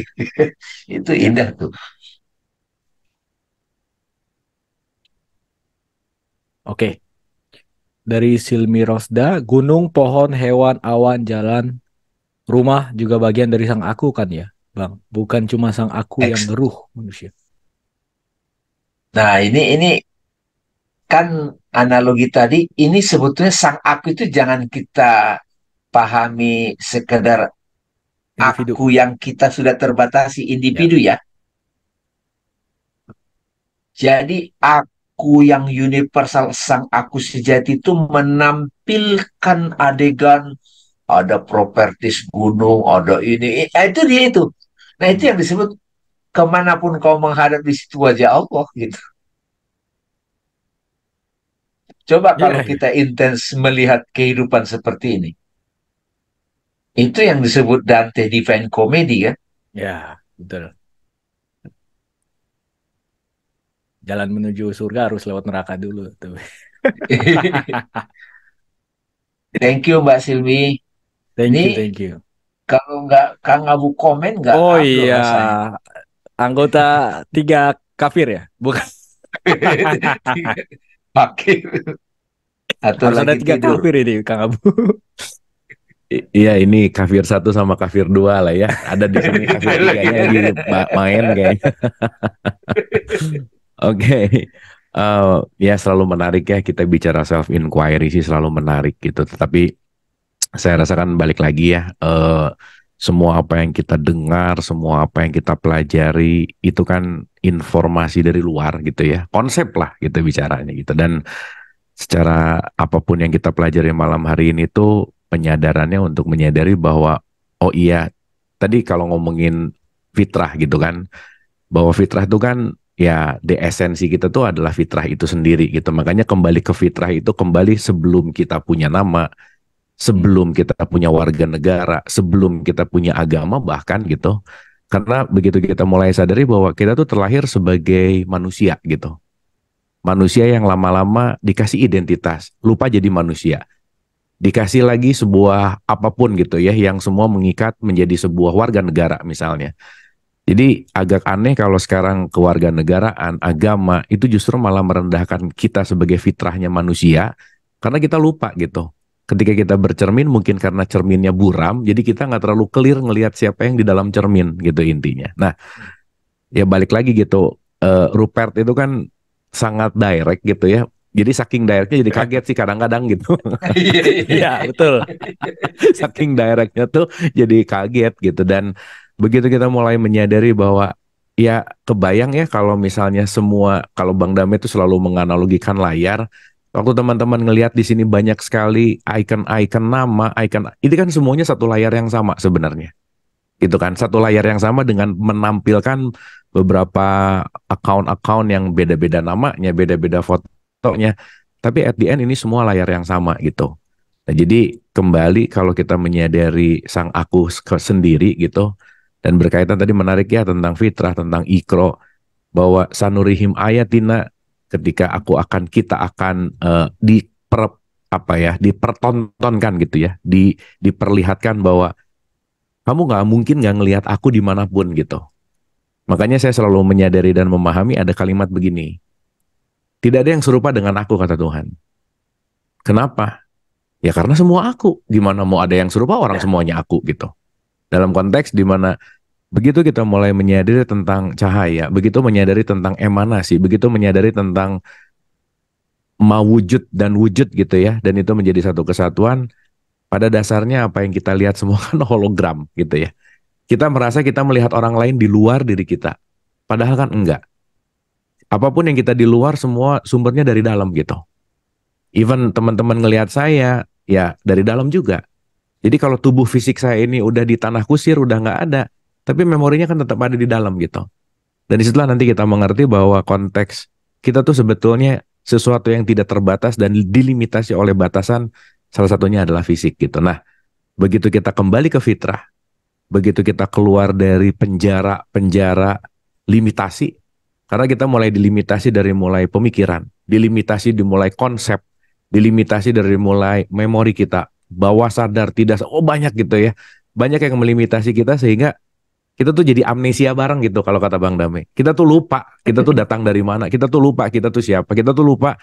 Itu indah tuh. Oke. Dari Silmi Rosda, gunung, pohon, hewan, awan, jalan, rumah juga bagian dari sang aku kan ya, Bang? Bukan cuma sang aku yang ruh manusia. Nah, ini kan analogi tadi, ini sebetulnya sang aku itu jangan kita pahami sekedar individu. Aku yang kita sudah terbatasi individu ya. Jadi aku yang universal, sang aku sejati itu menampilkan adegan ada propertis gunung, ada ini, itu dia itu. Nah itu yang disebut kemanapun kau menghadap di situ wajah Allah gitu. Coba kalau kita intens melihat kehidupan seperti ini. Itu yang disebut Dante Divine Comedy kan? Ya, betul. Jalan menuju surga harus lewat neraka dulu tuh. Thank you Mbak Silmi. Thank you. Kalau nggak Kang Abu komen nggak? Oh iya, anggota 3 kafir ya, bukan? Kafir. Atau harus ada 3 tidur. Kafir ini Kang Abu. Iya ini kafir 1 sama kafir 2 lah ya. Ada di sini kafir 3-nya lagi main kayaknya. Oke. Ya selalu menarik ya kita bicara self inquiry sih selalu menarik gitu. Tetapi saya rasakan balik lagi ya. Semua apa yang kita dengar, semua apa yang kita pelajari itu kan informasi dari luar gitu ya. Konsep lah gitu bicaranya gitu. Dan secara apapun yang kita pelajari malam hari ini tuh penyadarannya untuk menyadari bahwa oh iya tadi kalau ngomongin fitrah gitu kan, bahwa fitrah itu kan ya the esensi kita tuh adalah fitrah itu sendiri gitu. Makanya kembali ke fitrah itu kembali sebelum kita punya nama, sebelum kita punya warga negara, sebelum kita punya agama bahkan gitu. Karena begitu kita mulai sadari bahwa kita tuh terlahir sebagai manusia gitu. Manusia yang lama-lama dikasih identitas, lupa jadi manusia. Dikasih lagi sebuah apapun gitu ya, yang semua mengikat menjadi sebuah warga negara misalnya. Jadi agak aneh kalau sekarang kewarganegaraan, agama, itu justru malah merendahkan kita sebagai fitrahnya manusia, karena kita lupa gitu. Ketika kita bercermin, mungkin karena cerminnya buram, jadi kita nggak terlalu clear ngelihat siapa yang di dalam cermin gitu intinya. Nah, ya balik lagi gitu, Rupert itu kan sangat direct gitu ya. Jadi saking directnya jadi kaget sih kadang-kadang gitu. Iya betul. Saking directnya tuh jadi kaget gitu. Dan begitu kita mulai menyadari bahwa ya kebayang ya kalau misalnya semua, kalau Bang Dame itu selalu menganalogikan layar. Waktu teman-teman ngelihat di sini banyak sekali icon-icon nama, icon itu kan semuanya satu layar yang sama sebenarnya. Gitu kan, satu layar yang sama dengan menampilkan beberapa account-account yang beda-beda namanya, beda-beda fotonya. Tapi at the end ini semua layar yang sama gitu. Nah, jadi kembali kalau kita menyadari sang aku sendiri gitu, dan berkaitan tadi menarik ya tentang fitrah, tentang ikro, bahwa sanurihim ayatina, ketika kita akan dipertontonkan gitu ya, diperlihatkan bahwa kamu nggak mungkin nggak ngelihat aku dimanapun gitu. Makanya saya selalu menyadari dan memahami ada kalimat begini, tidak ada yang serupa dengan aku, kata Tuhan. Kenapa? Ya karena semua aku. Gimana mau ada yang serupa, orang semuanya aku gitu. Dalam konteks di mana begitu kita mulai menyadari tentang cahaya, begitu menyadari tentang emanasi, begitu menyadari tentang mawujud dan wujud gitu ya, dan itu menjadi satu kesatuan, pada dasarnya apa yang kita lihat semua kan hologram gitu ya. Kita merasa kita melihat orang lain di luar diri kita, padahal kan enggak. Apapun yang kita di luar semua sumbernya dari dalam gitu. Even teman-teman ngelihat saya, ya dari dalam juga. Jadi kalau tubuh fisik saya ini udah di tanah kusir, udah nggak ada, tapi memorinya kan tetap ada di dalam gitu. Dan disitulah nanti kita mengerti bahwa konteks kita tuh sebetulnya sesuatu yang tidak terbatas dan dilimitasi oleh batasan, salah satunya adalah fisik gitu. Nah, begitu kita kembali ke fitrah, begitu kita keluar dari penjara limitasi, karena kita mulai dilimitasi dari mulai pemikiran, dilimitasi dimulai konsep, dilimitasi dari mulai memori kita, bawah sadar, tidak, banyak gitu ya. Banyak yang melimitasi kita sehingga kita tuh jadi amnesia bareng gitu kalau kata Bang Dame. Kita tuh lupa, kita tuh datang dari mana, kita tuh lupa kita tuh siapa, kita tuh lupa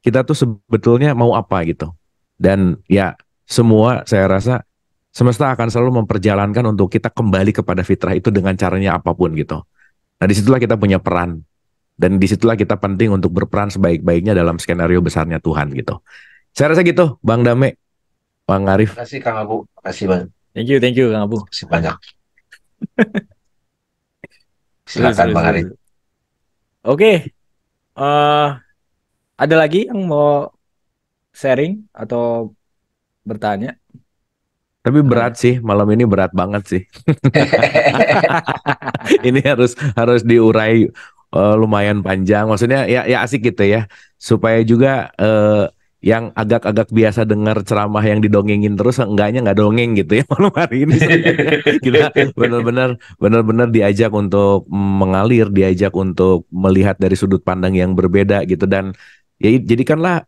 kita tuh sebetulnya mau apa gitu. Dan ya semua saya rasa semesta akan selalu memperjalankan untuk kita kembali kepada fitrah itu dengan caranya apapun gitu. Nah disitulah kita punya peran. Dan disitulah kita penting untuk berperan sebaik-baiknya dalam skenario besarnya Tuhan gitu. Saya rasa gitu Bang Dame, Bang Arif. Terima kasih Kang Abu. Terima kasih Bang. Thank you Kang Abu. Terima kasih banyak. Silakan Bang Arif. Oke. Ada lagi yang mau sharing atau bertanya? Tapi berat sih, malam ini berat banget sih. Ini harus diurai lumayan panjang. Maksudnya ya asik gitu ya. Supaya juga yang agak-agak biasa dengar ceramah yang didongengin terus, enggaknya nggak dongeng gitu ya malam hari ini. Kita benar-benar diajak untuk mengalir, diajak untuk melihat dari sudut pandang yang berbeda gitu. Dan ya jadikanlah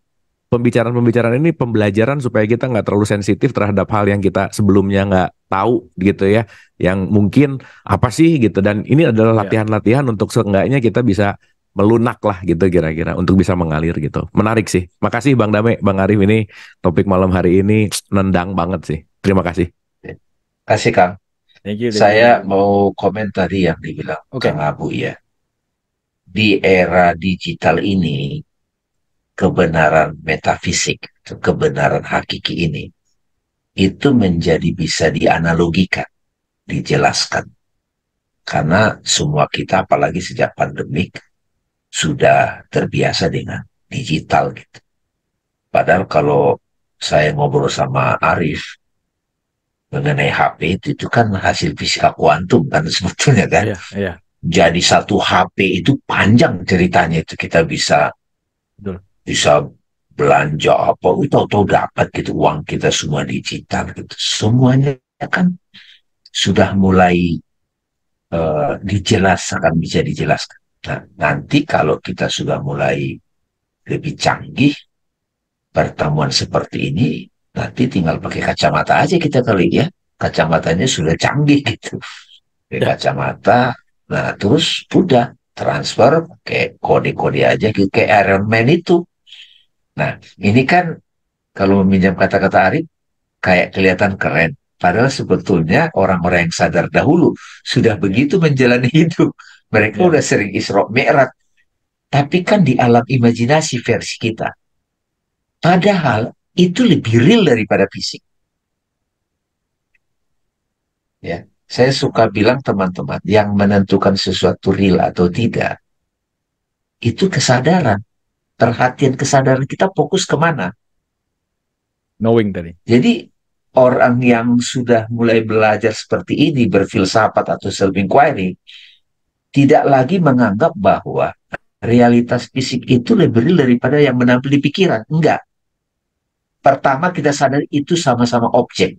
pembicaraan-pembicaraan ini pembelajaran supaya kita nggak terlalu sensitif terhadap hal yang kita sebelumnya nggak tahu gitu ya, yang mungkin apa sih gitu. Dan ini adalah latihan-latihan untuk seenggaknya kita bisa melunak lah gitu kira-kira untuk bisa mengalir gitu. Menarik sih. Makasih Bang Dame, Bang Arif, ini topik malam hari ini nendang banget sih. Terima kasih. Kasih Kang. Thank you. Saya mau komen tadi yang dibilang Kang Abu ya. Di era digital ini, kebenaran metafisik, kebenaran hakiki ini, itu menjadi bisa dianalogikan, dijelaskan. Karena semua kita, apalagi sejak pandemik, sudah terbiasa dengan digital gitu. Padahal kalau saya ngobrol sama Arif mengenai HP itu kan hasil fisika kuantum kan sebetulnya kan. Iya. Jadi satu HP itu panjang ceritanya, itu kita bisa belanja apa, tahu-tahu dapat gitu, uang kita semua digital gitu. Semuanya kan sudah mulai dijelaskan, bisa dijelaskan. Nah, nanti kalau kita sudah mulai lebih canggih, pertemuan seperti ini, nanti tinggal pakai kacamata aja kita kali ya. Kacamatanya sudah canggih gitu. Pakai kacamata, nah terus udah transfer pakai kode-kode aja gitu, kayak Iron Man itu. Nah, ini kan kalau meminjam kata-kata Arif, kayak kelihatan keren. Padahal sebetulnya orang-orang yang sadar dahulu sudah begitu menjalani hidup. Mereka udah sering Isra Mi'raj. Tapi kan di alam imajinasi versi kita. Padahal itu lebih real daripada fisik. Ya, saya suka bilang teman-teman, yang menentukan sesuatu real atau tidak, itu kesadaran. Perhatian kesadaran kita fokus kemana? Knowing tadi. Jadi orang yang sudah mulai belajar seperti ini, berfilsafat atau self-inquiry, tidak lagi menganggap bahwa realitas fisik itu lebih real daripada yang menampil di pikiran. Enggak. Pertama kita sadar itu sama-sama objek.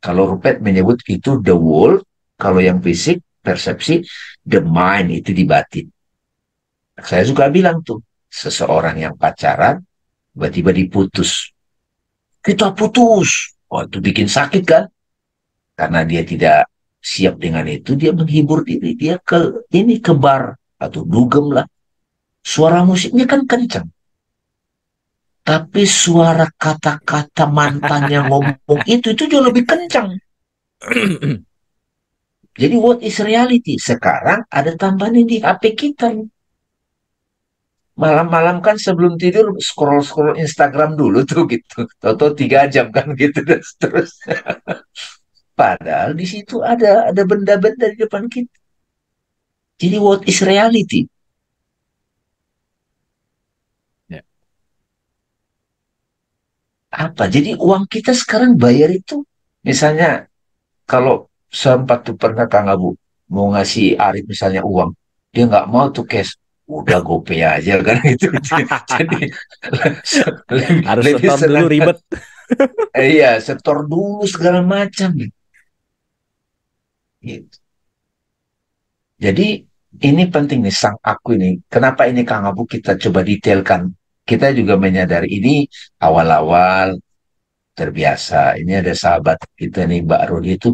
Kalau Rupert menyebut itu the world, kalau yang fisik, persepsi, the mind itu di batin. Saya juga bilang tuh, seseorang yang pacaran, tiba-tiba diputus. Kita putus. Oh, itu bikin sakit kan? Karena dia tidak siap dengan itu, dia menghibur diri. Dia ke bar atau dugem lah. Suara musiknya kan kencang. Tapi suara kata-kata mantannya ngomong itu jauh lebih kencang. Jadi what is reality? Sekarang ada tambahan di HP kita. Malam-malam kan sebelum tidur scroll-scroll Instagram dulu tuh gitu. Toto 3 jam kan gitu dan seterusnya. Padahal di situ ada benda-benda di depan kita. Jadi what is reality? Apa? Jadi uang kita sekarang bayar itu, misalnya kalau sempat tuh pernah Kang Abu mau ngasih Arif misalnya uang, dia nggak mau tuh cash, udah GoPay aja kan gitu. Jadi harus setor dulu ribet. Iya, setor dulu segala macam gitu. Jadi ini penting nih sang aku ini. Kenapa ini Kang Abu kita coba detailkan? Kita juga menyadari ini awal-awal terbiasa. Ini ada sahabat kita nih, Mbak Rodi itu,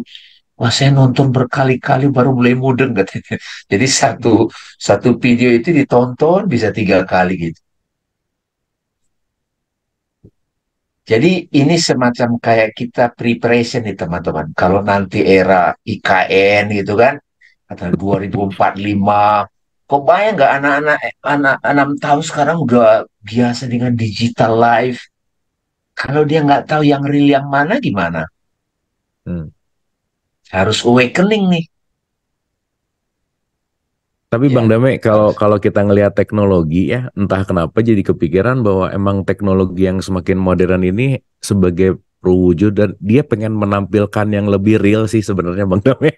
wah saya nonton berkali-kali baru mulai mudeng katanya. Jadi satu video itu ditonton bisa 3 kali gitu. Jadi ini semacam kayak kita preparation nih teman-teman. Kalau nanti era IKN gitu kan, atau 2045, kok bayang nggak anak 6 tahun sekarang udah biasa dengan digital life. Kalau dia nggak tahu yang real yang mana gimana? Harus awakening nih. Tapi Bang Dame, kalau kita ngelihat teknologi ya, entah kenapa jadi kepikiran bahwa emang teknologi yang semakin modern ini sebagai perwujud dan dia pengen menampilkan yang lebih real sih sebenarnya Bang Dame.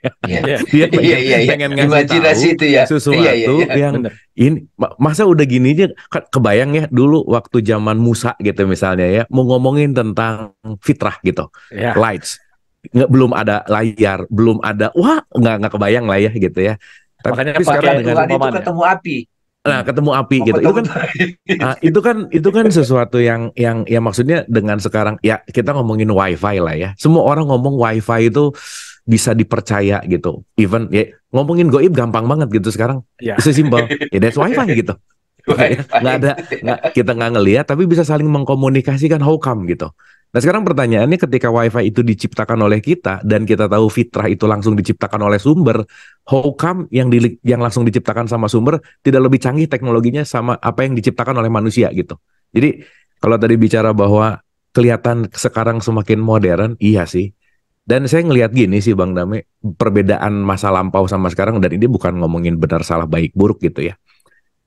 Dia pengen ngasih tahu itu ya. Sesuatu yang ini masa udah gini aja, kebayang ya dulu waktu zaman Musa gitu misalnya ya, mau ngomongin tentang fitrah gitu, lights, belum ada layar, belum ada, wah nggak kebayang lah ya gitu ya. Tapi sekarang dengan itu ketemu api. Nah, ketemu api gitu. Itu kan sesuatu yang maksudnya dengan sekarang ya kita ngomongin wifi lah ya. Semua orang ngomong wifi itu bisa dipercaya gitu. Even ya ngomongin goib gampang banget gitu sekarang. Itu simpel. Ya that's wifi gitu. Kita nggak ngelihat tapi bisa saling mengkomunikasikan how come gitu. Nah sekarang pertanyaannya ketika wifi itu diciptakan oleh kita dan kita tahu fitrah itu langsung diciptakan oleh sumber, how come yang langsung diciptakan sama sumber tidak lebih canggih teknologinya sama apa yang diciptakan oleh manusia gitu. Jadi kalau tadi bicara bahwa kelihatan sekarang semakin modern, iya sih. Dan saya ngelihat gini sih Bang Dame, perbedaan masa lampau sama sekarang, dan ini bukan ngomongin benar salah baik buruk gitu ya.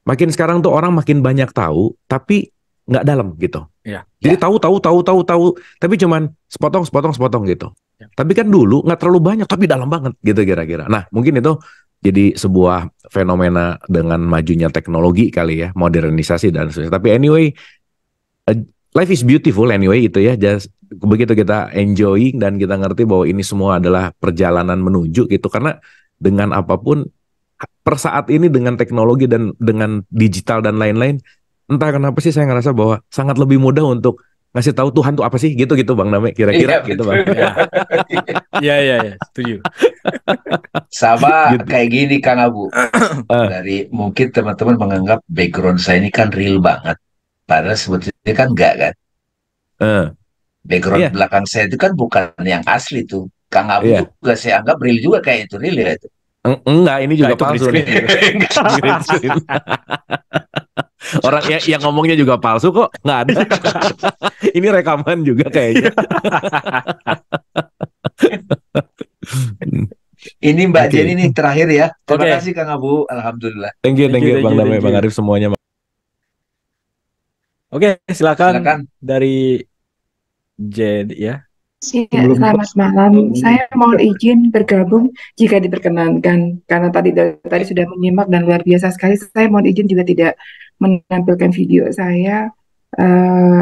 Makin sekarang tuh orang makin banyak tahu, tapi nggak dalam gitu. Jadi tahu, tapi cuman sepotong gitu. Tapi kan dulu nggak terlalu banyak, tapi dalam banget gitu kira-kira. Nah mungkin itu jadi sebuah fenomena dengan majunya teknologi kali ya, modernisasi dan sebagainya. Tapi anyway, life is beautiful anyway itu ya. Just begitu kita enjoying dan kita ngerti bahwa ini semua adalah perjalanan menuju gitu. Karena dengan apapun per saat ini dengan teknologi dan dengan digital dan lain-lain, entah kenapa sih saya ngerasa bahwa sangat lebih mudah untuk ngasih tahu Tuhan tuh apa sih gitu Bang Dame kira-kira gitu Bang. Iya, setuju. Sama Gitu. kayak gini Kang Abu. Dari mungkin teman-teman menganggap background saya ini kan real banget. Padahal sebetulnya kan enggak kan. Background Iya. belakang saya itu kan bukan yang asli tuh. Kang Abu Iya. juga saya anggap real juga kayak itu real ya itu. Enggak, ini juga Enggak, itu palsu green nih. Green screen. Orang yang ngomongnya juga palsu kok, nggak ada. Ini rekaman juga kayaknya. Ini Mbak Oke. Jenny nih terakhir ya. Terima Oke. kasih Kang Abu. Alhamdulillah. Thank you Thank you, Bang Dame, thank you. Bang Arif semuanya. Oke, silakan Silakan. dari Jed ya. Ya, selamat malam. Saya mohon izin bergabung jika diperkenankan. Karena tadi sudah menyimak dan luar biasa sekali. Saya mohon izin juga tidak menampilkan video saya.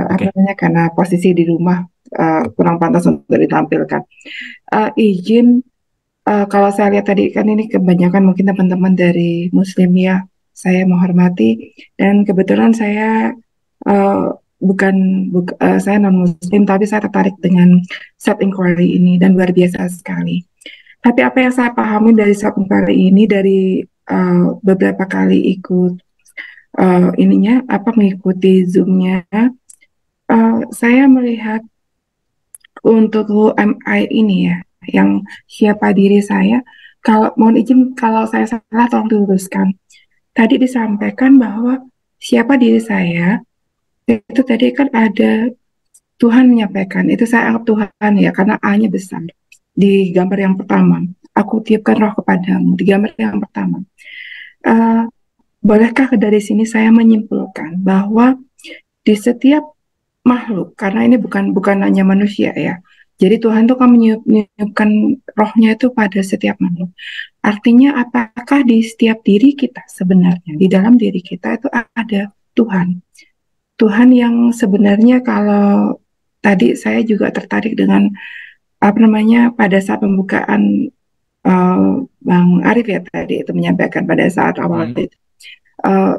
Apa namanya? Karena posisi di rumah kurang pantas untuk ditampilkan. Izin, kalau saya lihat tadi kan ini kebanyakan mungkin teman-teman dari Muslim ya. Saya menghormati dan kebetulan saya saya non Muslim, tapi saya tertarik dengan self inquiry ini dan luar biasa sekali. Tapi apa yang saya pahami dari self inquiry ini dari beberapa kali ikut mengikuti Zoom-nya, saya melihat untuk who am I ini ya, yang siapa diri saya. Kalau mohon izin kalau saya salah tolong diluruskan. Tadi disampaikan bahwa siapa diri saya itu tadi kan ada Tuhan menyampaikan, itu saya anggap Tuhan ya, karena A-nya besar. Di gambar yang pertama, aku tiupkan roh kepadamu, di gambar yang pertama. Bolehkah dari sini saya menyimpulkan bahwa di setiap makhluk, karena ini bukan hanya manusia ya, jadi Tuhan itu kan meniupkan rohnya itu pada setiap makhluk. Artinya apakah di setiap diri kita sebenarnya, di dalam diri kita itu ada Tuhan. Tuhan yang sebenarnya kalau tadi saya juga tertarik dengan pada saat pembukaan Bang Arif ya tadi itu menyampaikan pada saat awal itu,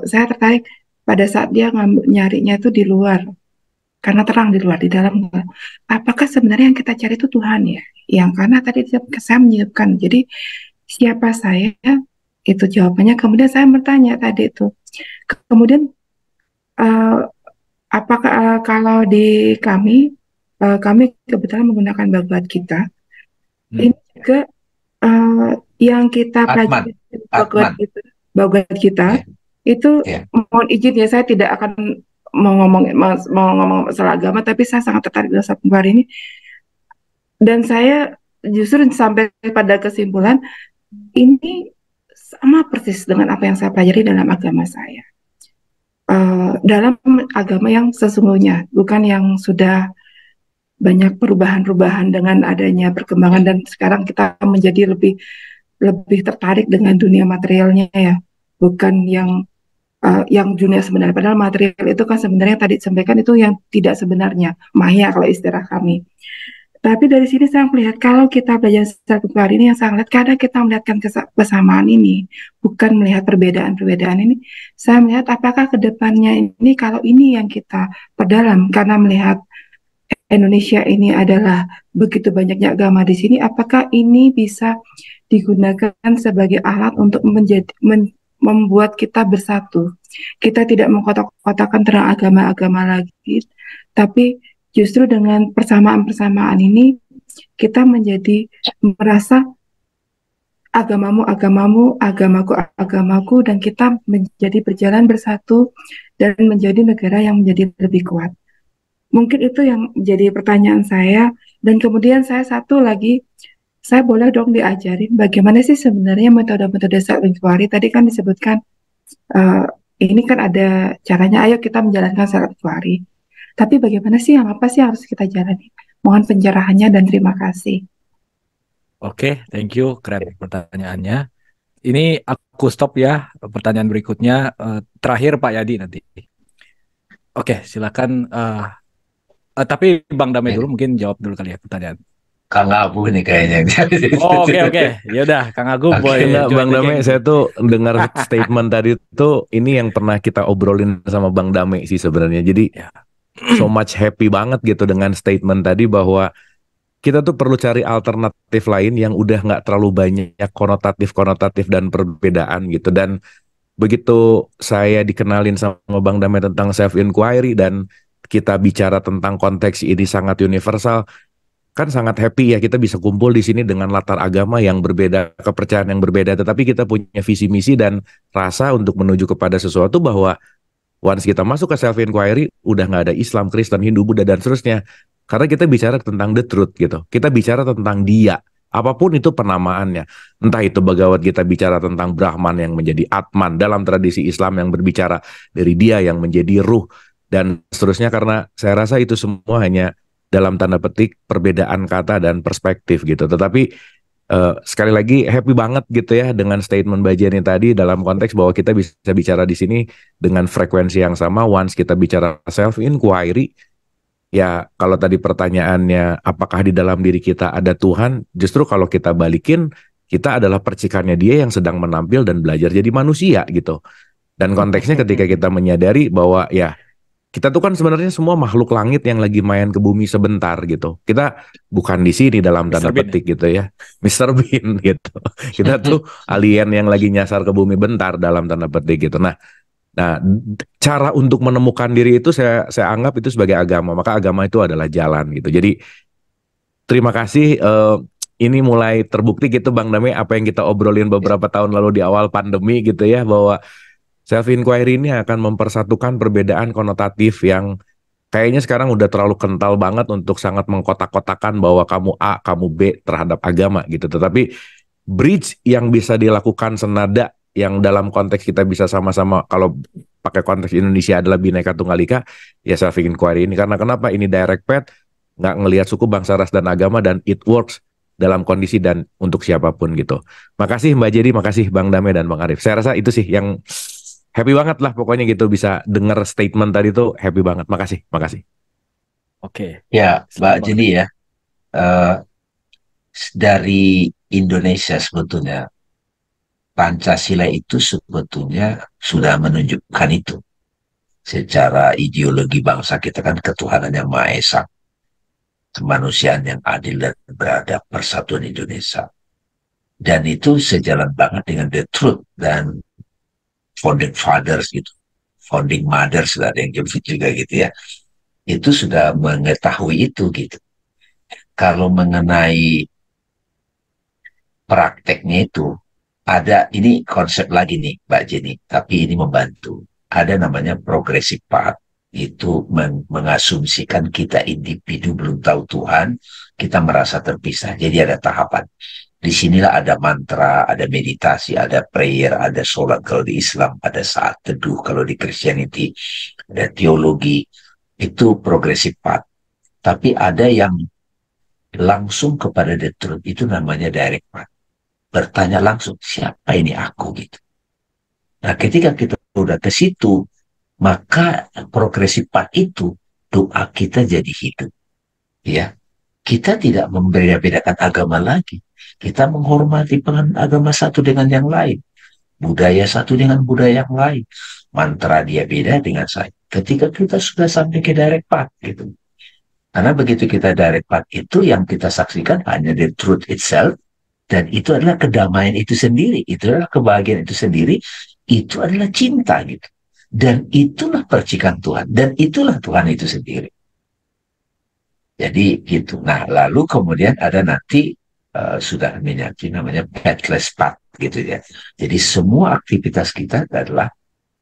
saya tertarik pada saat dia nyarinya itu di luar karena terang di luar, di dalam. Apakah sebenarnya yang kita cari itu Tuhan ya? Yang karena tadi saya menyiapkan. Jadi siapa saya? Itu jawabannya. Kemudian saya bertanya tadi itu. Kemudian apakah kalau di kami kebetulan menggunakan Bhagavad Gita, ini juga yang kita pelajari Bhagavad Gita itu, mohon izin ya, saya tidak akan mau ngomong masalah agama, tapi saya sangat tertarik dengan satu hari ini, dan saya justru sampai pada kesimpulan ini sama persis dengan apa yang saya pelajari dalam agama saya. Dalam agama yang sesungguhnya, bukan yang sudah banyak perubahan-perubahan dengan adanya perkembangan dan sekarang kita menjadi lebih tertarik dengan dunia materialnya ya, bukan yang dunia sebenarnya. Padahal material itu kan sebenarnya tadi disampaikan itu yang tidak sebenarnya, maya kalau istilah kami. Tapi dari sini saya melihat kalau kita belajar self inquiry ini, yang saya lihat kadang kita melihatkan kesamaan ini, bukan melihat perbedaan-perbedaan ini. Saya melihat apakah kedepannya ini, kalau ini yang kita perdalam, karena melihat Indonesia ini adalah begitu banyaknya agama di sini, apakah ini bisa digunakan sebagai alat untuk membuat kita bersatu. Kita tidak mengkotak-kotakan tentang agama-agama lagi, tapi justru dengan persamaan-persamaan ini kita menjadi merasa agamamu, agamaku, dan kita menjadi berjalan bersatu dan menjadi negara yang menjadi lebih kuat. Mungkin itu yang menjadi pertanyaan saya. Dan kemudian saya satu lagi, saya boleh dong diajarin bagaimana sih sebenarnya metode-metode self inquiry. Tadi kan disebutkan ini kan ada caranya, ayo kita menjalankan self inquiry. Tapi bagaimana sih, yang apa sih harus kita jalani? Mohon pencerahannya dan terima kasih. Oke, thank you. Keren pertanyaannya. Ini aku stop ya. Pertanyaan berikutnya terakhir Pak Yadi nanti. Oke, silakan. Tapi Bang Damai Ini dulu mungkin jawab dulu kali ya pertanyaan. Kang Abu nih kayaknya. Oh, oke. Ya udah, Kang Agung Oke. boleh Enggak, join Bang the Dame, gang saya nih. tuh dengar statement tadi tuh ini yang pernah kita obrolin sama Bang Dame sih sebenarnya. Jadi Ya. so much happy banget gitu dengan statement tadi bahwa kita tuh perlu cari alternatif lain yang udah nggak terlalu banyak konotatif dan perbedaan gitu. Dan begitu saya dikenalin sama Bang Dame tentang self inquiry dan kita bicara tentang konteks ini sangat universal, kan sangat happy ya kita bisa kumpul di sini dengan latar agama yang berbeda, kepercayaan yang berbeda, tetapi kita punya visi misi dan rasa untuk menuju kepada sesuatu bahwa once kita masuk ke self inquiry udah nggak ada Islam, Kristen, Hindu, Buddha dan seterusnya. Karena kita bicara tentang the truth gitu. Kita bicara tentang dia. Apapun itu penamaannya. Entah itu Bhagavad Gita bicara tentang Brahman yang menjadi Atman dalam tradisi Islam yang berbicara dari dia yang menjadi ruh dan seterusnya, karena saya rasa itu semua hanya dalam tanda petik perbedaan kata dan perspektif gitu. Tetapi sekali lagi happy banget gitu ya dengan statement Mbak Jenny tadi dalam konteks bahwa kita bisa bicara di sini dengan frekuensi yang sama. Once kita bicara self inquiry, ya kalau tadi pertanyaannya apakah di dalam diri kita ada Tuhan, justru kalau kita balikin kita adalah percikannya dia yang sedang menampil dan belajar jadi manusia gitu. Dan konteksnya ketika kita menyadari bahwa ya kita tuh kan sebenarnya semua makhluk langit yang lagi main ke bumi sebentar gitu. Kita bukan di sini dalam tanda Mr. Bean. petik gitu ya. Mr. Bean gitu. Kita tuh alien yang lagi nyasar ke bumi bentar dalam tanda petik gitu. Nah, cara untuk menemukan diri itu saya anggap itu sebagai agama. Maka agama itu adalah jalan gitu. Jadi terima kasih. Ini mulai terbukti gitu Bang Dame apa yang kita obrolin beberapa tahun lalu di awal pandemi gitu ya, bahwa self inquiry ini akan mempersatukan perbedaan konotatif yang kayaknya sekarang udah terlalu kental banget untuk sangat mengkotak-kotakan bahwa kamu A, kamu B terhadap agama gitu. Tetapi bridge yang bisa dilakukan senada yang dalam konteks kita bisa sama-sama, kalau pakai konteks Indonesia adalah Bhinneka Tunggal Ika, ya self inquiry ini. Karena kenapa? Ini direct path, nggak ngelihat suku, bangsa, ras, dan agama, dan it works dalam kondisi dan untuk siapapun gitu. Makasih Mbak Jadi, makasih Bang Dame dan Bang Arif. Saya rasa itu sih yang happy banget lah pokoknya gitu, bisa denger statement tadi tuh happy banget. Makasih. Oke. Ya, Mbak Silakan, Bang. Jenny ya, dari Indonesia sebetulnya Pancasila itu sebetulnya sudah menunjukkan itu. Secara ideologi bangsa kita kan ketuhanan yang Maha Esa, kemanusiaan yang adil dan beradab, persatuan Indonesia. Dan itu sejalan banget dengan the truth dan founding fathers gitu, founding mothers lah ada yang nyebut juga gitu ya. Itu sudah mengetahui itu gitu. Kalau mengenai prakteknya itu, ada ini konsep lagi nih Mbak Jenny, tapi ini membantu. Ada namanya progressive path, itu mengasumsikan kita individu belum tahu Tuhan, kita merasa terpisah. Jadi ada tahapan. Disinilah ada mantra, ada meditasi, ada prayer, ada sholat kalau di Islam, ada saat teduh kalau di Christianity, ada teologi. Itu progressive path. Tapi ada yang langsung kepada the truth, itu namanya direct path. Bertanya langsung, siapa ini aku gitu. Nah, ketika kita udah ke situ, maka progressive path itu, doa kita jadi hidup. Ya, kita tidak membeda-bedakan agama lagi. Kita menghormati agama satu dengan yang lain. Budaya satu dengan budaya yang lain. Mantra dia beda dengan saya. Ketika kita sudah sampai ke direct path gitu. Karena begitu kita direct path itu, yang kita saksikan hanya the truth itself. Dan itu adalah kedamaian itu sendiri. Itu adalah kebahagiaan itu sendiri. Itu adalah cinta gitu. Dan itulah percikan Tuhan. Dan itulah Tuhan itu sendiri. Jadi gitu. Nah, lalu kemudian ada nanti sudah menyatu namanya pathless path gitu ya. Jadi semua aktivitas kita adalah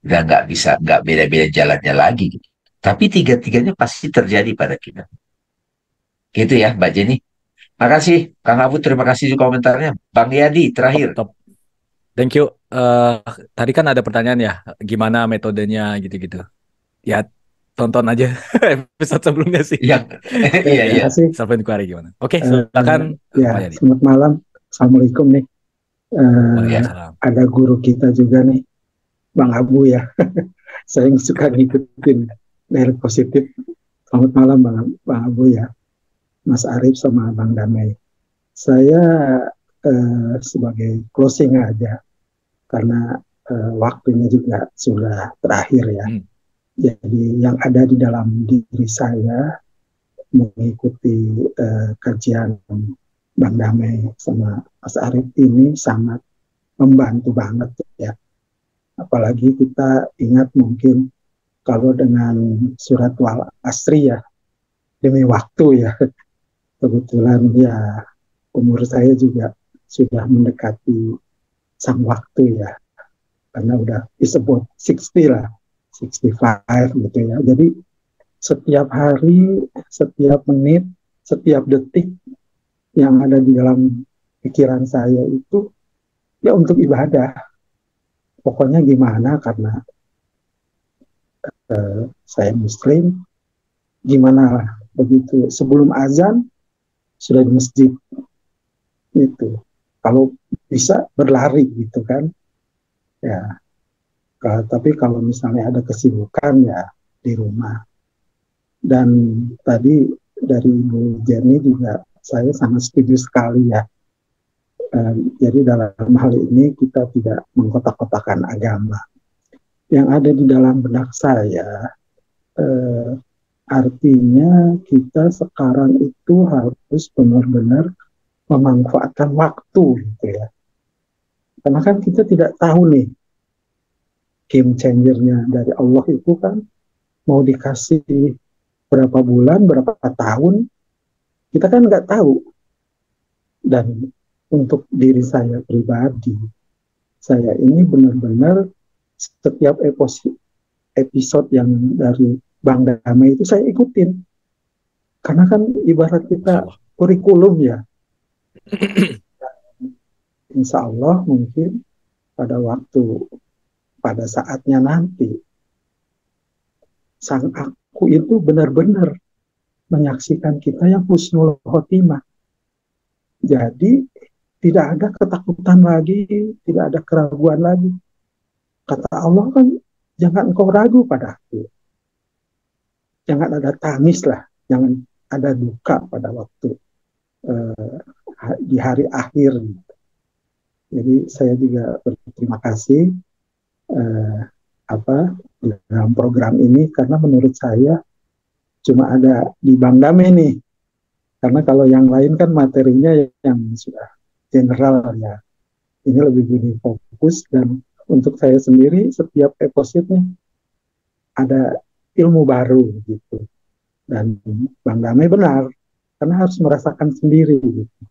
udah nggak beda-beda jalannya lagi. Gitu. Tapi tiga-tiganya pasti terjadi pada kita. Gitu ya, Mbak Jenny. Makasih, Kang Abu. Terima kasih juga komentarnya. Bang Yadi, terakhir. Top. Thank you. Tadi kan ada pertanyaan ya, gimana metodenya gitu-gitu. Ya, tonton aja episode sebelumnya sih. Iya. Terima kasih. Self inquiry gimana? Oke, silakan. Ya, selamat malam. Assalamualaikum nih. Ada guru kita juga nih, Bang Abu ya. Saya suka ngikutin Dari positif. Selamat malam Bang Abu ya, Mas Arif sama Bang Damai. Saya sebagai closing aja, karena waktunya juga sudah terakhir ya. Jadi yang ada di dalam diri saya mengikuti kajian Bang Damai sama Mas Arif ini sangat membantu banget ya. Apalagi kita ingat mungkin kalau dengan surat wal asri ya, demi waktu ya, kebetulan ya umur saya juga sudah mendekati sang waktu ya, karena udah disebut 60 lah, 65 gitu ya. Jadi setiap hari, setiap menit, setiap detik yang ada di dalam pikiran saya itu ya untuk ibadah. Pokoknya gimana, karena saya muslim, gimana lah begitu sebelum azan sudah di masjid itu, kalau bisa berlari gitu kan ya. Tapi kalau misalnya ada kesibukan ya di rumah. Dan tadi dari Ibu Jenny juga saya sangat setuju sekali ya. Jadi dalam hal ini kita tidak mengkotak-kotakan agama. Yang ada di dalam benak saya, artinya kita sekarang itu harus benar-benar memanfaatkan waktu gitu ya. Karena kan kita tidak tahu nih, game changernya dari Allah itu kan mau dikasih berapa bulan, berapa tahun, kita kan nggak tahu. Dan untuk diri saya pribadi, saya ini benar-benar setiap episode yang dari Bang Damai itu saya ikutin. Karena kan ibarat kita kurikulum ya. Insya Allah mungkin pada saatnya nanti, sang aku itu benar-benar menyaksikan kita yang husnul khotimah. Jadi tidak ada ketakutan lagi, tidak ada keraguan lagi. Kata Allah kan, jangan engkau ragu padaku. Jangan ada tangis lah, jangan ada duka pada waktu di hari akhir. Jadi saya juga berterima kasih dalam program ini, karena menurut saya cuma ada di Bang Damai nih. Karena kalau yang lain kan materinya yang sudah general ya. Ini lebih fokus, dan untuk saya sendiri setiap episode nih ada ilmu baru gitu. Dan Bang Damai benar, karena harus merasakan sendiri gitu.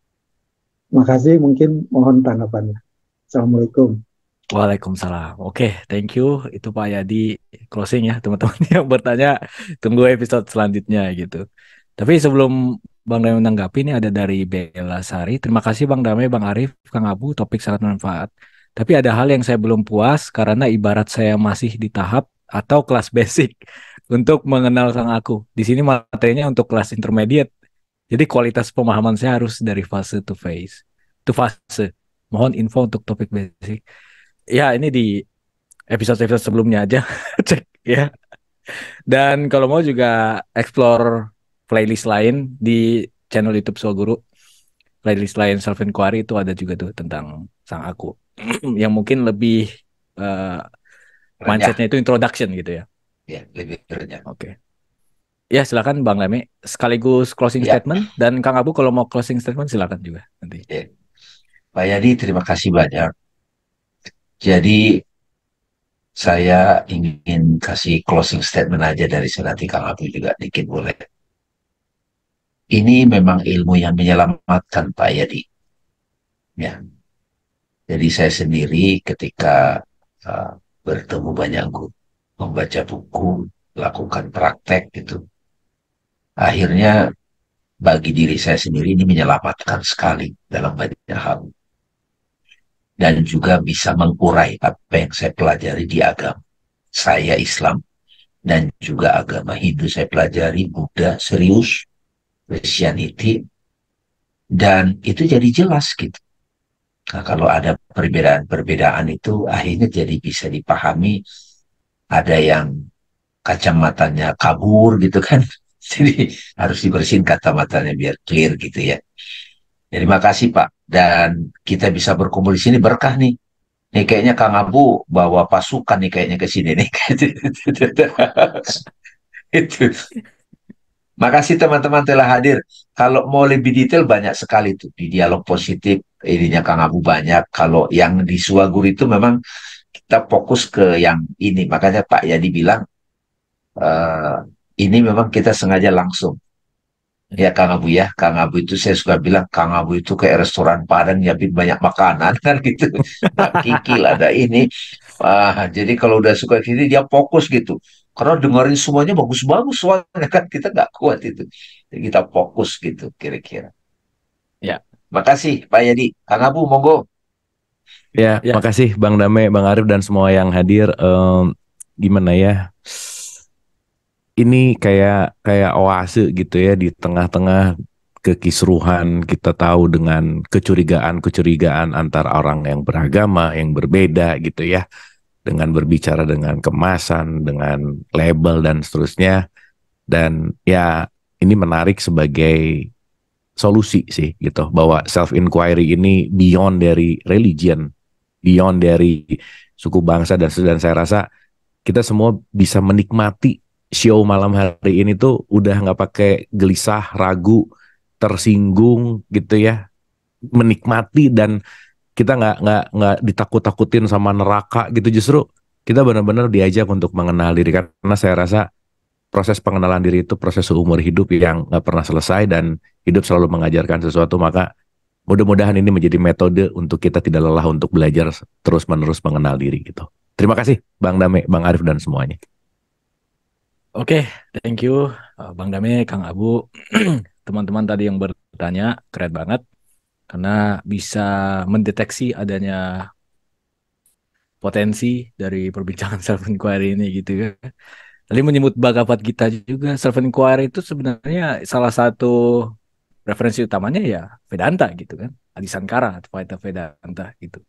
Makasih, mungkin mohon tanggapannya. Assalamualaikum. Waalaikumsalam. Oke, thank you. Itu Pak Yadi closing ya, teman-teman yang bertanya. Tunggu episode selanjutnya gitu. Tapi sebelum Bang Damai menanggapi, ini ada dari Bella Sari. Terima kasih Bang Damai, Bang Arif, Kang Abu. Topik sangat bermanfaat. Tapi ada hal yang saya belum puas karena ibarat saya masih di tahap atau kelas basic untuk mengenal sang aku. Di sini materinya untuk kelas intermediate. Jadi kualitas pemahaman saya harus dari fase to phase. To fase. Mohon info untuk topik basic. Ya, ini di episode-episode sebelumnya aja. Cek ya. Dan kalau mau juga explore playlist lain di channel YouTube Soul Guru. Playlist lain Self Inquiry itu ada juga tuh tentang sang aku. Yang mungkin lebih mindsetnya itu introduction gitu ya. Ya, lebih renyah. Oke. Ya, silakan Bang Damai sekaligus closing statement, dan Kang Abu kalau mau closing statement silakan juga nanti. Ya. Pak Yadi, terima kasih banyak. Jadi saya ingin kasih closing statement aja dari saya, nanti Kang Abu juga dikit boleh. Ini memang ilmu yang menyelamatkan Pak Yadi. Ya. Jadi saya sendiri ketika bertemu banyak guru, membaca buku, lakukan praktek gitu, akhirnya bagi diri saya sendiri ini menyelamatkan sekali dalam banyak hal. Dan juga bisa mengurai apa yang saya pelajari di agama. Saya Islam dan juga agama Hindu saya pelajari, Buddha, serius, Christianity, dan itu jadi jelas gitu. Nah, kalau ada perbedaan-perbedaan itu akhirnya jadi bisa dipahami. Ada yang kacamatanya kabur gitu kan. Jadi harus dibersihin kacamatanya biar clear gitu ya. Jadi makasih Pak. Dan kita bisa berkumpul di sini berkah nih. Nih kayaknya Kang Abu bawa pasukan nih kayaknya ke sini nih. Itu. Makasih teman-teman telah hadir. Kalau mau lebih detail banyak sekali tuh di dialog positif ininya Kang Abu banyak. Kalau yang di Suagur itu memang kita fokus ke yang ini. Makanya Pak Yadi bilang eh, ini memang kita sengaja langsung. Ya Kang Abu ya, Kang Abu itu saya suka bilang Kang Abu itu kayak restoran Padang nyiapin banyak makanan kan gitu. Ada kikil, ada ini. Jadi kalau udah suka sini dia fokus gitu. Karena dengerin semuanya bagus-bagus soalnya kan kita nggak kuat itu. Jadi kita fokus gitu kira-kira. Ya, Makasih Pak Yadi. Kang Abu monggo. Ya, Ya. makasih Bang Dame, Bang Arif dan semua yang hadir. Gimana ya? Ini kayak oase gitu ya di tengah-tengah kekisruhan. Kita tahu dengan kecurigaan antar orang yang beragama, yang berbeda gitu ya, dengan berbicara dengan kemasan, dengan label dan seterusnya. Dan ya ini menarik sebagai solusi sih gitu, bahwa self inquiry ini beyond dari religion, beyond dari suku bangsa dan saya rasa kita semua bisa menikmati show malam hari ini tuh udah nggak pakai gelisah, ragu, tersinggung gitu ya, menikmati. Dan kita nggak ditakut-takutin sama neraka gitu, justru kita benar-benar diajak untuk mengenal diri. Karena saya rasa proses pengenalan diri itu proses seumur hidup yang nggak pernah selesai, dan hidup selalu mengajarkan sesuatu. Maka mudah-mudahan ini menjadi metode untuk kita tidak lelah untuk belajar terus-menerus mengenal diri gitu. Terima kasih Bang Dame, Bang Arif dan semuanya. Oke, thank you Bang Dame, Kang Abu, teman-teman tadi yang bertanya, keren banget karena bisa mendeteksi adanya potensi dari perbincangan self inquiry ini gitu ya. Tadi menyebut Bhagavad Gita juga, self inquiry itu sebenarnya salah satu referensi utamanya ya Vedanta gitu kan, Adi Sankara, Advaita Vedanta gitu.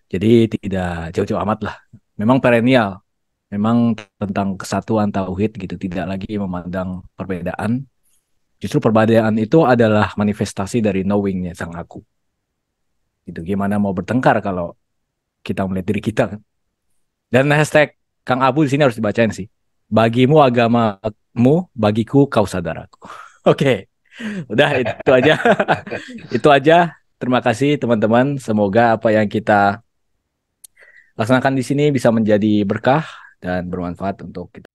Jadi tidak jauh-jauh amat lah. Memang perennial, memang tentang kesatuan tauhid gitu, tidak lagi memandang perbedaan. Justru perbedaan itu adalah manifestasi dari knowing-nya sang aku. Gitu. Gimana mau bertengkar kalau kita melihat diri kita kan? Dan hashtag Kang Abu di sini harus dibacain sih. Bagimu agamamu, bagiku kau saudaraku. Oke. Udah itu aja. Itu aja. Terima kasih teman-teman. Semoga apa yang kita laksanakan di sini bisa menjadi berkah dan bermanfaat untuk kita